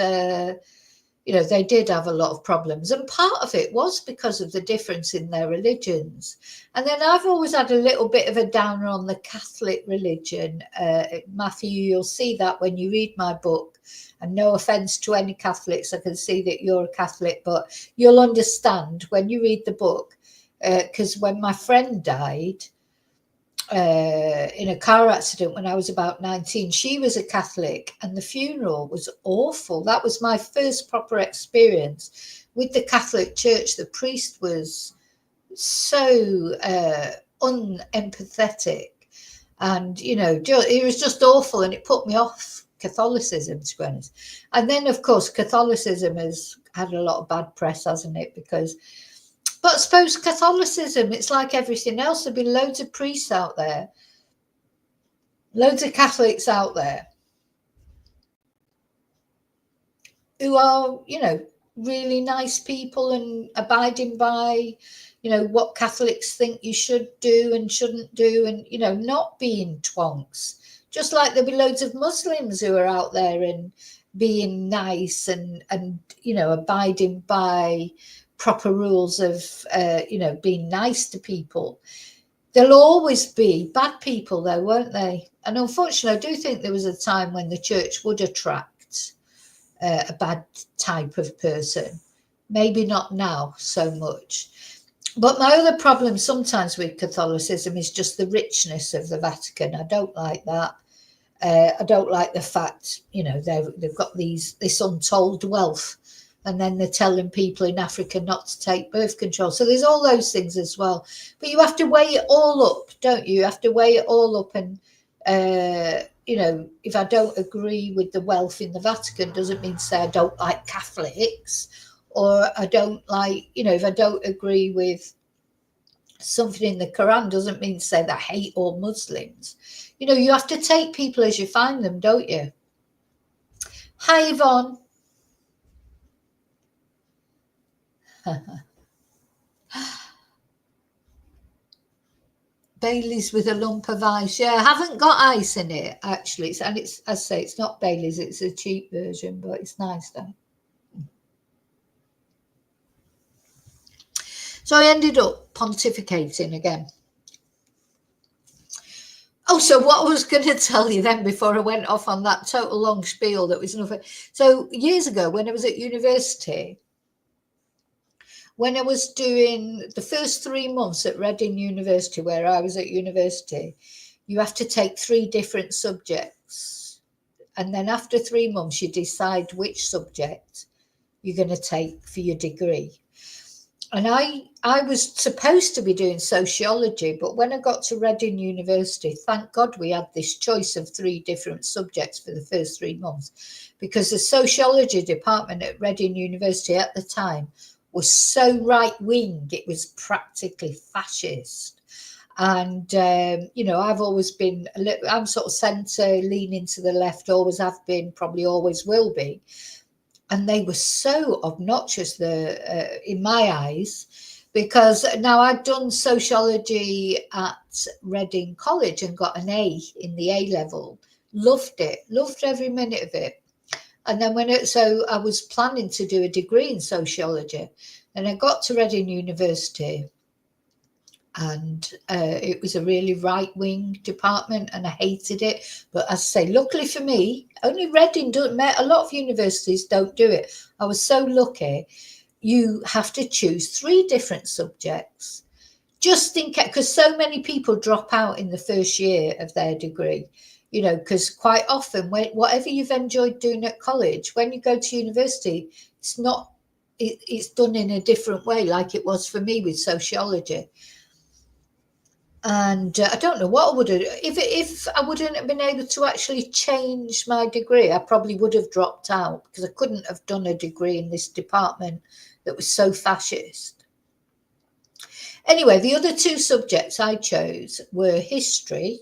you know, they did have a lot of problems. And part of it was because of the difference in their religions. And then I've always had a little bit of a downer on the Catholic religion. Matthew, you'll see that when you read my book. And no offense to any Catholics, I can see that you're a Catholic, but you'll understand when you read the book. Because when my friend died in a car accident when I was about 19, she was a Catholic, and the funeral was awful. That was my first proper experience with the Catholic Church. The priest was so unempathetic, and, you know, it was just awful, and it put me off Catholicism, to be honest. And then, of course, Catholicism has had a lot of bad press, hasn't it? But I suppose Catholicism, it's like everything else. There've been loads of priests out there, loads of Catholics out there who are, you know, really nice people and abiding by, you know, what Catholics think you should do and shouldn't do, and, you know, not being twonks. Just like there'll be loads of Muslims who are out there and being nice and you know, abiding by proper rules of, you know, being nice to people. There'll always be bad people though, won't they? And unfortunately, I do think there was a time when the church would attract a bad type of person. Maybe not now so much. But my other problem sometimes with Catholicism is just the richness of the Vatican. I don't like that. I don't like the fact, you know, they've got this untold wealth. And then they're telling people in Africa not to take birth control. So there's all those things as well. But you have to weigh it all up, don't you? You have to weigh it all up. And, you know, if I don't agree with the wealth in the Vatican, doesn't mean to say I don't like Catholics, or I don't like, you know, if I don't agree with something in the Quran, doesn't mean to say that I hate all Muslims. You know, you have to take people as you find them, don't you? Hi, Yvonne. Bailey's with a lump of ice. Yeah, I haven't got ice in it, actually. And it's, as I say, it's not Bailey's, it's a cheap version, but it's nice though. So I ended up pontificating again. Oh, so what I was going to tell you then before I went off on that total long spiel that was nothing. So years ago when I was at university, when I was doing the first 3 months at Reading University, where I was at university, you have to take 3 different subjects. And then after 3 months, you decide which subject you're going to take for your degree. And I was supposed to be doing sociology, but when I got to Reading University, thank God we had this choice of 3 different subjects for the first 3 months, because the sociology department at Reading University at the time was so right-wing, it was practically fascist. And, you know, I've always been, I'm sort of centre, leaning to the left, always have been, probably always will be. And they were so obnoxious in my eyes, because now I'd done sociology at Reading College and got an A in the A level. Loved it, loved every minute of it. And then so I was planning to do a degree in sociology, and I got to Reading University, and it was a really right-wing department, and I hated it. But as I say, luckily for me, only Reading doesn't. A lot of universities don't do it. I was so lucky. You have to choose 3 different subjects, just in case, because so many people drop out in the first year of their degree. You know, because quite often, whatever you've enjoyed doing at college, when you go to university, it's not. It's done in a different way, like it was for me with sociology. And I don't know what I would have, if I wouldn't have been able to actually change my degree, I probably would have dropped out, because I couldn't have done a degree in this department that was so fascist. Anyway, the other 2 subjects I chose were history,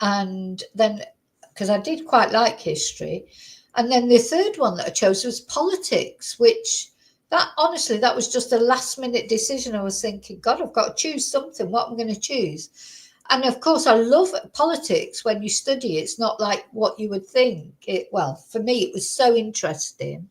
and then, because I did quite like history, and then the third one that I chose was politics, which honestly, that was just a last minute decision. I was thinking, God, I've got to choose something. What am I going to choose? And of course, I love politics. When you study, it's not like what you would think. Well, for me, it was so interesting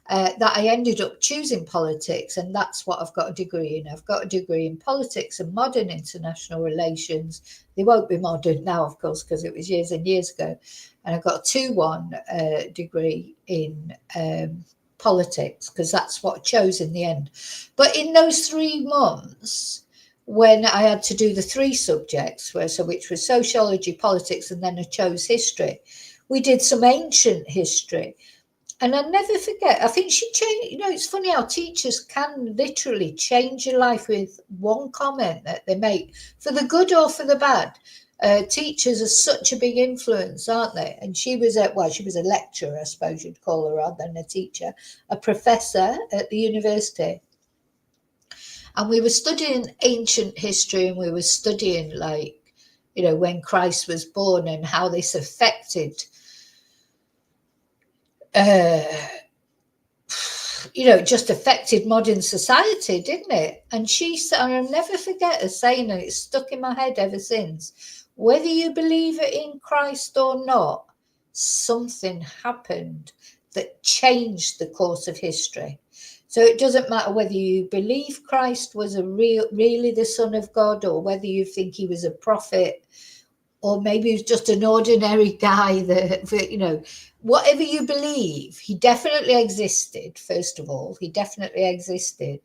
that I ended up choosing politics, and that's what I've got a degree in. I've got a degree in politics and modern international relations. They won't be modern now, of course, because it was years and years ago. And I've got a 2-1 degree in politics, because that's what I chose in the end. But in those 3 months, when I had to do the 3 subjects, which was sociology, politics, and then I chose history, we did some ancient history. And I never forget, I think she changed, you know, it's funny how teachers can literally change your life with one comment that they make, for the good or for the bad. Teachers are such a big influence, aren't they? And she was a lecturer, I suppose you'd call her, rather than a teacher, a professor at the university. And we were studying ancient history, and we were studying, like, you know, when Christ was born and how this affected you know, just affected modern society, didn't it? And I'll never forget her saying, and it's stuck in my head ever since, whether you believe in Christ or not, something happened that changed the course of history. So it doesn't matter whether you believe Christ was really the Son of God, or whether you think he was a prophet, or maybe he was just an ordinary guy that, you know, whatever you believe, he definitely existed. First of all, he definitely existed.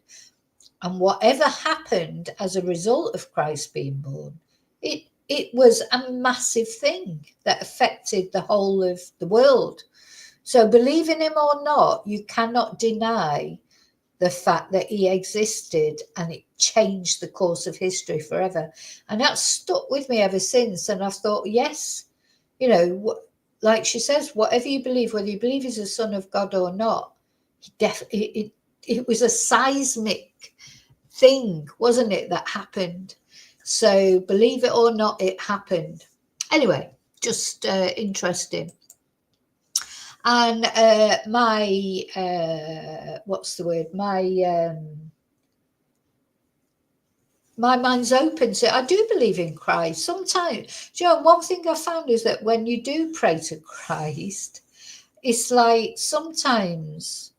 And whatever happened as a result of Christ being born, it was a massive thing that affected the whole of the world. So believing him or not, you cannot deny the fact that he existed, and it changed the course of history forever. And that's stuck with me ever since. And I've thought, yes, you know, like she says, whatever you believe, whether you believe he's a son of God or not, it was a seismic thing, wasn't it, that happened? So believe it or not, it happened. Anyway, just interesting. And my what's the word? My mind's open. So I do believe in Christ. Sometimes, one thing I found is that when you do pray to Christ, it's like sometimes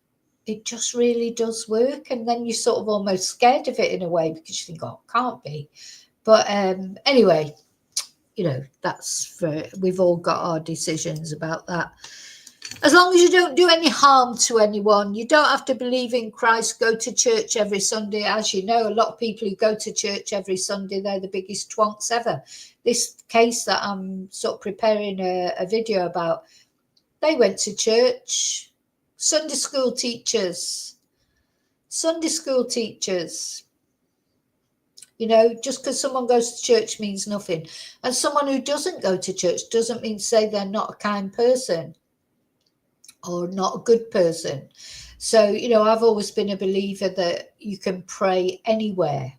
it just really does work, and then you're sort of almost scared of it in a way, because you think, oh, it can't be. But anyway, that's we've all got our decisions about that. As long as you don't do any harm to anyone, you don't have to believe in Christ, go to church every Sunday. As you know, a lot of people who go to church every Sunday, they're the biggest twonks ever. This case that I'm sort of preparing a video about, they went to church. Sunday school teachers. Just because someone goes to church means nothing. And someone who doesn't go to church doesn't mean to say they're not a kind person or not a good person. So, I've always been a believer that you can pray anywhere.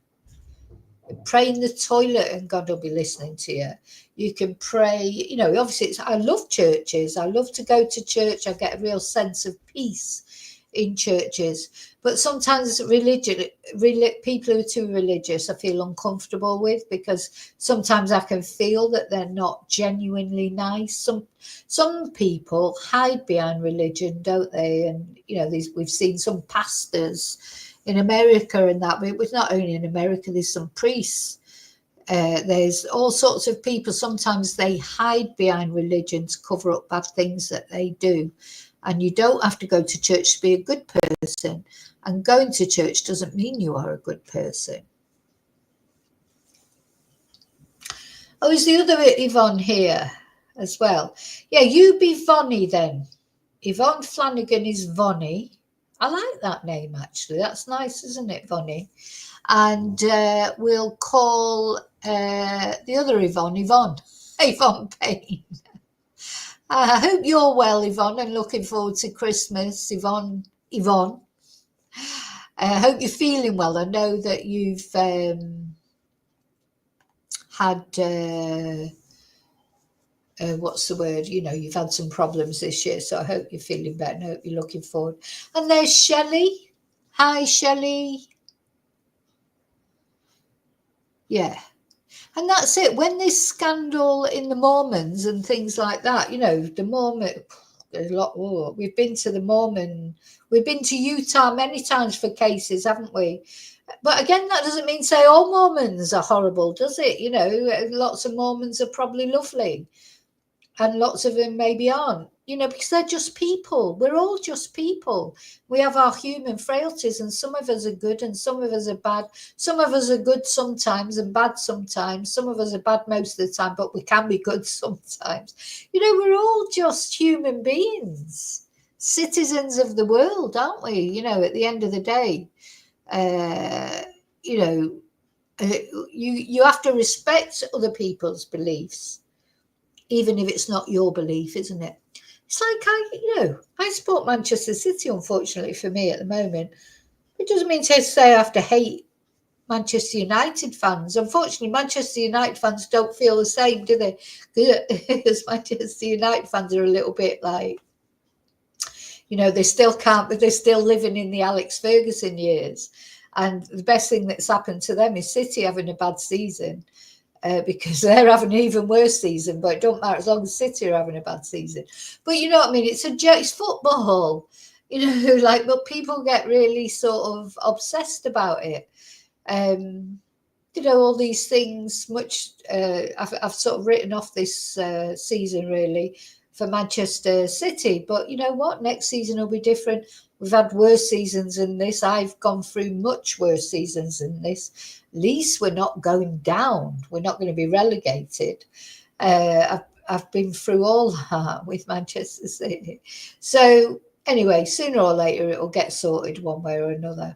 Pray in the toilet and God will be listening to you. You can pray, obviously I love churches. I love to go to church. I get a real sense of peace in churches. But sometimes people who are too religious, I feel uncomfortable with, because sometimes I can feel that they're not genuinely nice. Some people hide behind religion, don't they? And we've seen some pastors in America and that, but it was not only in America. There's some priests. There's all sorts of people. Sometimes they hide behind religion to cover up bad things that they do. And you don't have to go to church to be a good person. And going to church doesn't mean you are a good person. Oh, is the other Yvonne here as well? Yeah, you be Vonnie then. Yvonne Flanagan is Vonnie. I like that name, actually. That's nice, isn't it, Vonnie? And we'll call the other Yvonne Payne. I hope you're well, Yvonne, and looking forward to Christmas, Yvonne. I hope you're feeling well. I know that you've had, what's the word? You've had some problems this year, so I hope you're feeling better and I hope you're looking forward. And there's Shelley. Hi, Shelley. Yeah. And that's it. When this scandal in the Mormons and things like that, the Mormon, there's a lot. Oh, we've been to Utah many times for cases, haven't we? But again, that doesn't mean say all Mormons are horrible, does it? Lots of Mormons are probably lovely, and lots of them maybe aren't. Because they're just people. We're all just people. We have our human frailties, and some of us are good and some of us are bad. Some of us are good sometimes and bad sometimes. Some of us are bad most of the time, but we can be good sometimes. We're all just human beings, citizens of the world, aren't we? At the end of the day, you have to respect other people's beliefs, even if it's not your belief, isn't it? It's like I support Manchester City, unfortunately for me at the moment. It doesn't mean to say I have to hate Manchester United fans. Unfortunately, Manchester United fans don't feel the same, do they? Because Manchester United fans are a little bit like, they still can't, but they're still living in the Alex Ferguson years. And the best thing that's happened to them is City having a bad season. Because they're having an even worse season, but it don't matter as long as City are having a bad season. But you know what I mean? It's football, but people get really sort of obsessed about it. All these things, I've sort of written off this season really for Manchester City. But you know what? Next season will be different. We've had worse seasons than this. I've gone through much worse seasons than this. At least we're not going down. We're not going to be relegated. I've been through all that with Manchester City. So anyway, sooner or later it will get sorted one way or another.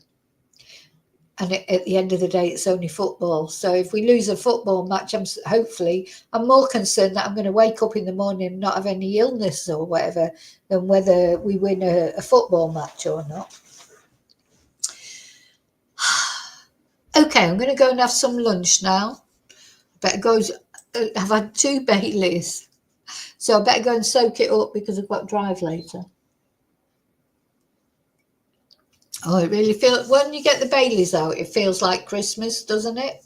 And at the end of the day, it's only football. So if we lose a football match, I'm more concerned that I'm going to wake up in the morning and not have any illness or whatever than whether we win a football match or not. Okay, I'm going to go and have some lunch now. Better go. I've had 2 Baileys, so I better go and soak it up because I've got to drive later. Oh, it really feels, when you get the Baileys out, it feels like Christmas, doesn't it?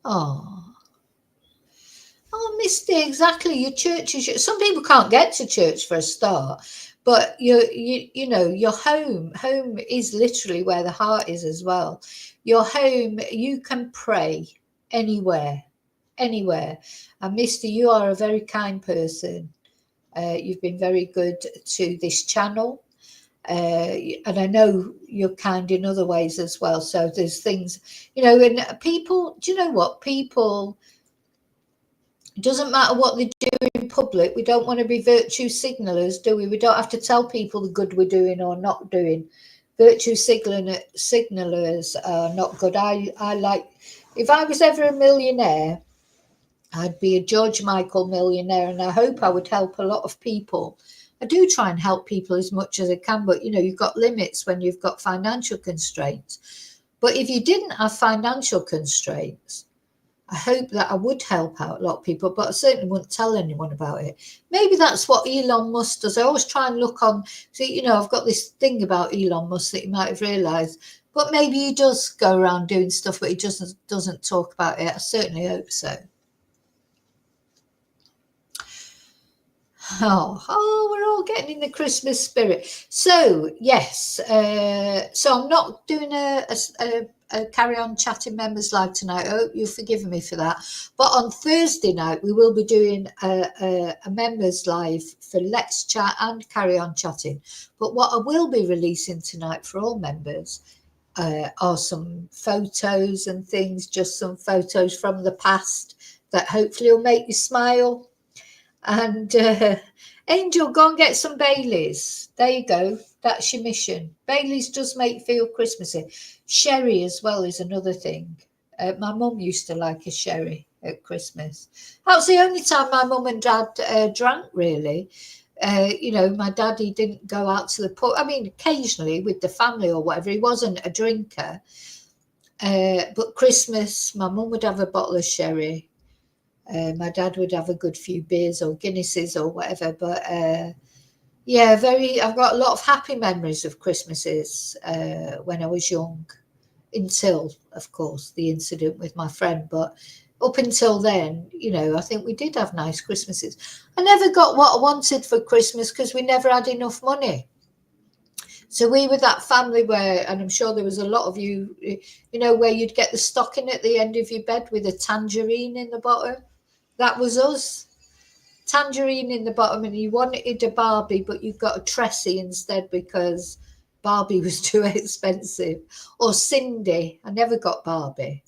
Oh, Misty, exactly. Your church is. Some people can't get to church for a start, but you know your home. Home is literally where the heart is as well. Your home, you can pray anywhere, anywhere. And Misty, you are a very kind person. You've been very good to this channel. And I know you're kind in other ways as well. So there's things, you know, and people, do you know what? People, it doesn't matter what they do in public. We don't want to be virtue signalers, do we? We don't have to tell people the good we're doing or not doing. Virtue signalers are not good. I like, if I was ever a millionaire, I'd be a George Michael millionaire, and I hope I would help a lot of people. I do try and help people as much as I can, but you know, you've got limits when you've got financial constraints. But if you didn't have financial constraints, I hope that I would help out a lot of people, but I certainly wouldn't tell anyone about it. Maybe that's what Elon Musk does. I always try and look on, see, you know, I've got this thing about Elon Musk that you might have realised, but maybe he does go around doing stuff, but he just doesn't talk about it. I certainly hope so. Oh, we're all getting in the Christmas spirit. So, yes, so I'm not doing a Carry On Chatting Members Live tonight. I hope you've forgiven me for that. But on Thursday night, we will be doing a Members Live for Let's Chat and Carry On Chatting. But what I will be releasing tonight for all members are some photos and things, just some photos from the past that hopefully will make you smile. And Angel, go and get some Baileys. There you go. That's your mission. Baileys does make feel Christmassy. Sherry as well is another thing. My mum used to like a sherry at Christmas. That was the only time my mum and dad drank, really. You know, my daddy didn't go out to the pub. I mean, occasionally with the family or whatever. He wasn't a drinker. But Christmas, my mum would have a bottle of sherry. My dad would have a good few beers or Guinnesses or whatever. But yeah, I've got a lot of happy memories of Christmases when I was young, until, of course, the incident with my friend. But up until then, you know, I think we did have nice Christmases. I never got what I wanted for Christmas because we never had enough money. So we were that family where, and I'm sure there was a lot of you, you know, where you'd get the stocking at the end of your bed with a tangerine in the bottom. That was us. Tangerine in the bottom, and you wanted a Barbie, but you got a Tressie instead because Barbie was too expensive. Or Cindy. I never got Barbie.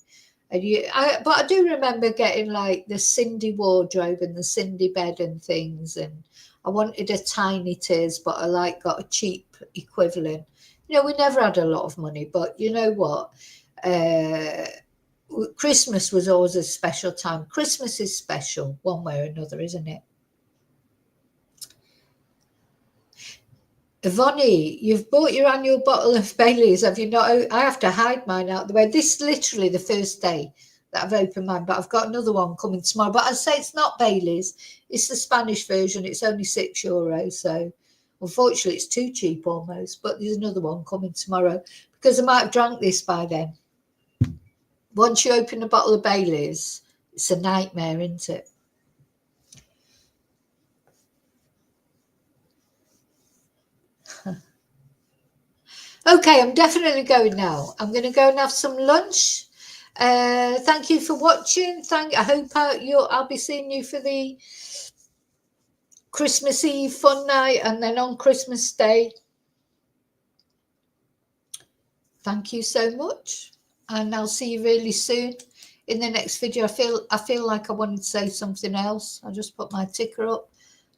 But I do remember getting like the Cindy wardrobe and the Cindy bed and things. And I wanted a Tiny Tears, but I got a cheap equivalent. You know, we never had a lot of money, but you know what? Christmas was always a special time. Christmas is special one way or another, isn't it? Vonnie, you've bought your annual bottle of Baileys, have you not? I have to hide mine out the way. This is literally the first day that I've opened mine, but I've got another one coming tomorrow. But I say it's not Baileys, it's the Spanish version. It's only €6. So unfortunately, it's too cheap almost. But there's another one coming tomorrow because I might have drank this by then. Once you open a bottle of Baileys, it's a nightmare, isn't it? Okay, I'm definitely going now. I'm going to go and have some lunch. Thank you for watching. I hope I'll be seeing you for the Christmas Eve fun night, and then on Christmas Day thank you so much. And I'll see you really soon in the next video. I feel like I wanted to say something else. I just put my ticker up.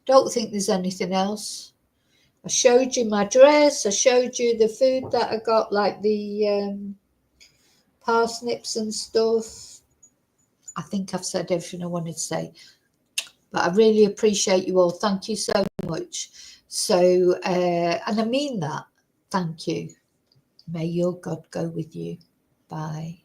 Don't think there's anything else. I showed you my dress. I showed you the food that I got, like the parsnips and stuff. I think I've said everything I wanted to say. But I really appreciate you all. Thank you so much. So, and I mean that. Thank you. May your God go with you. Bye.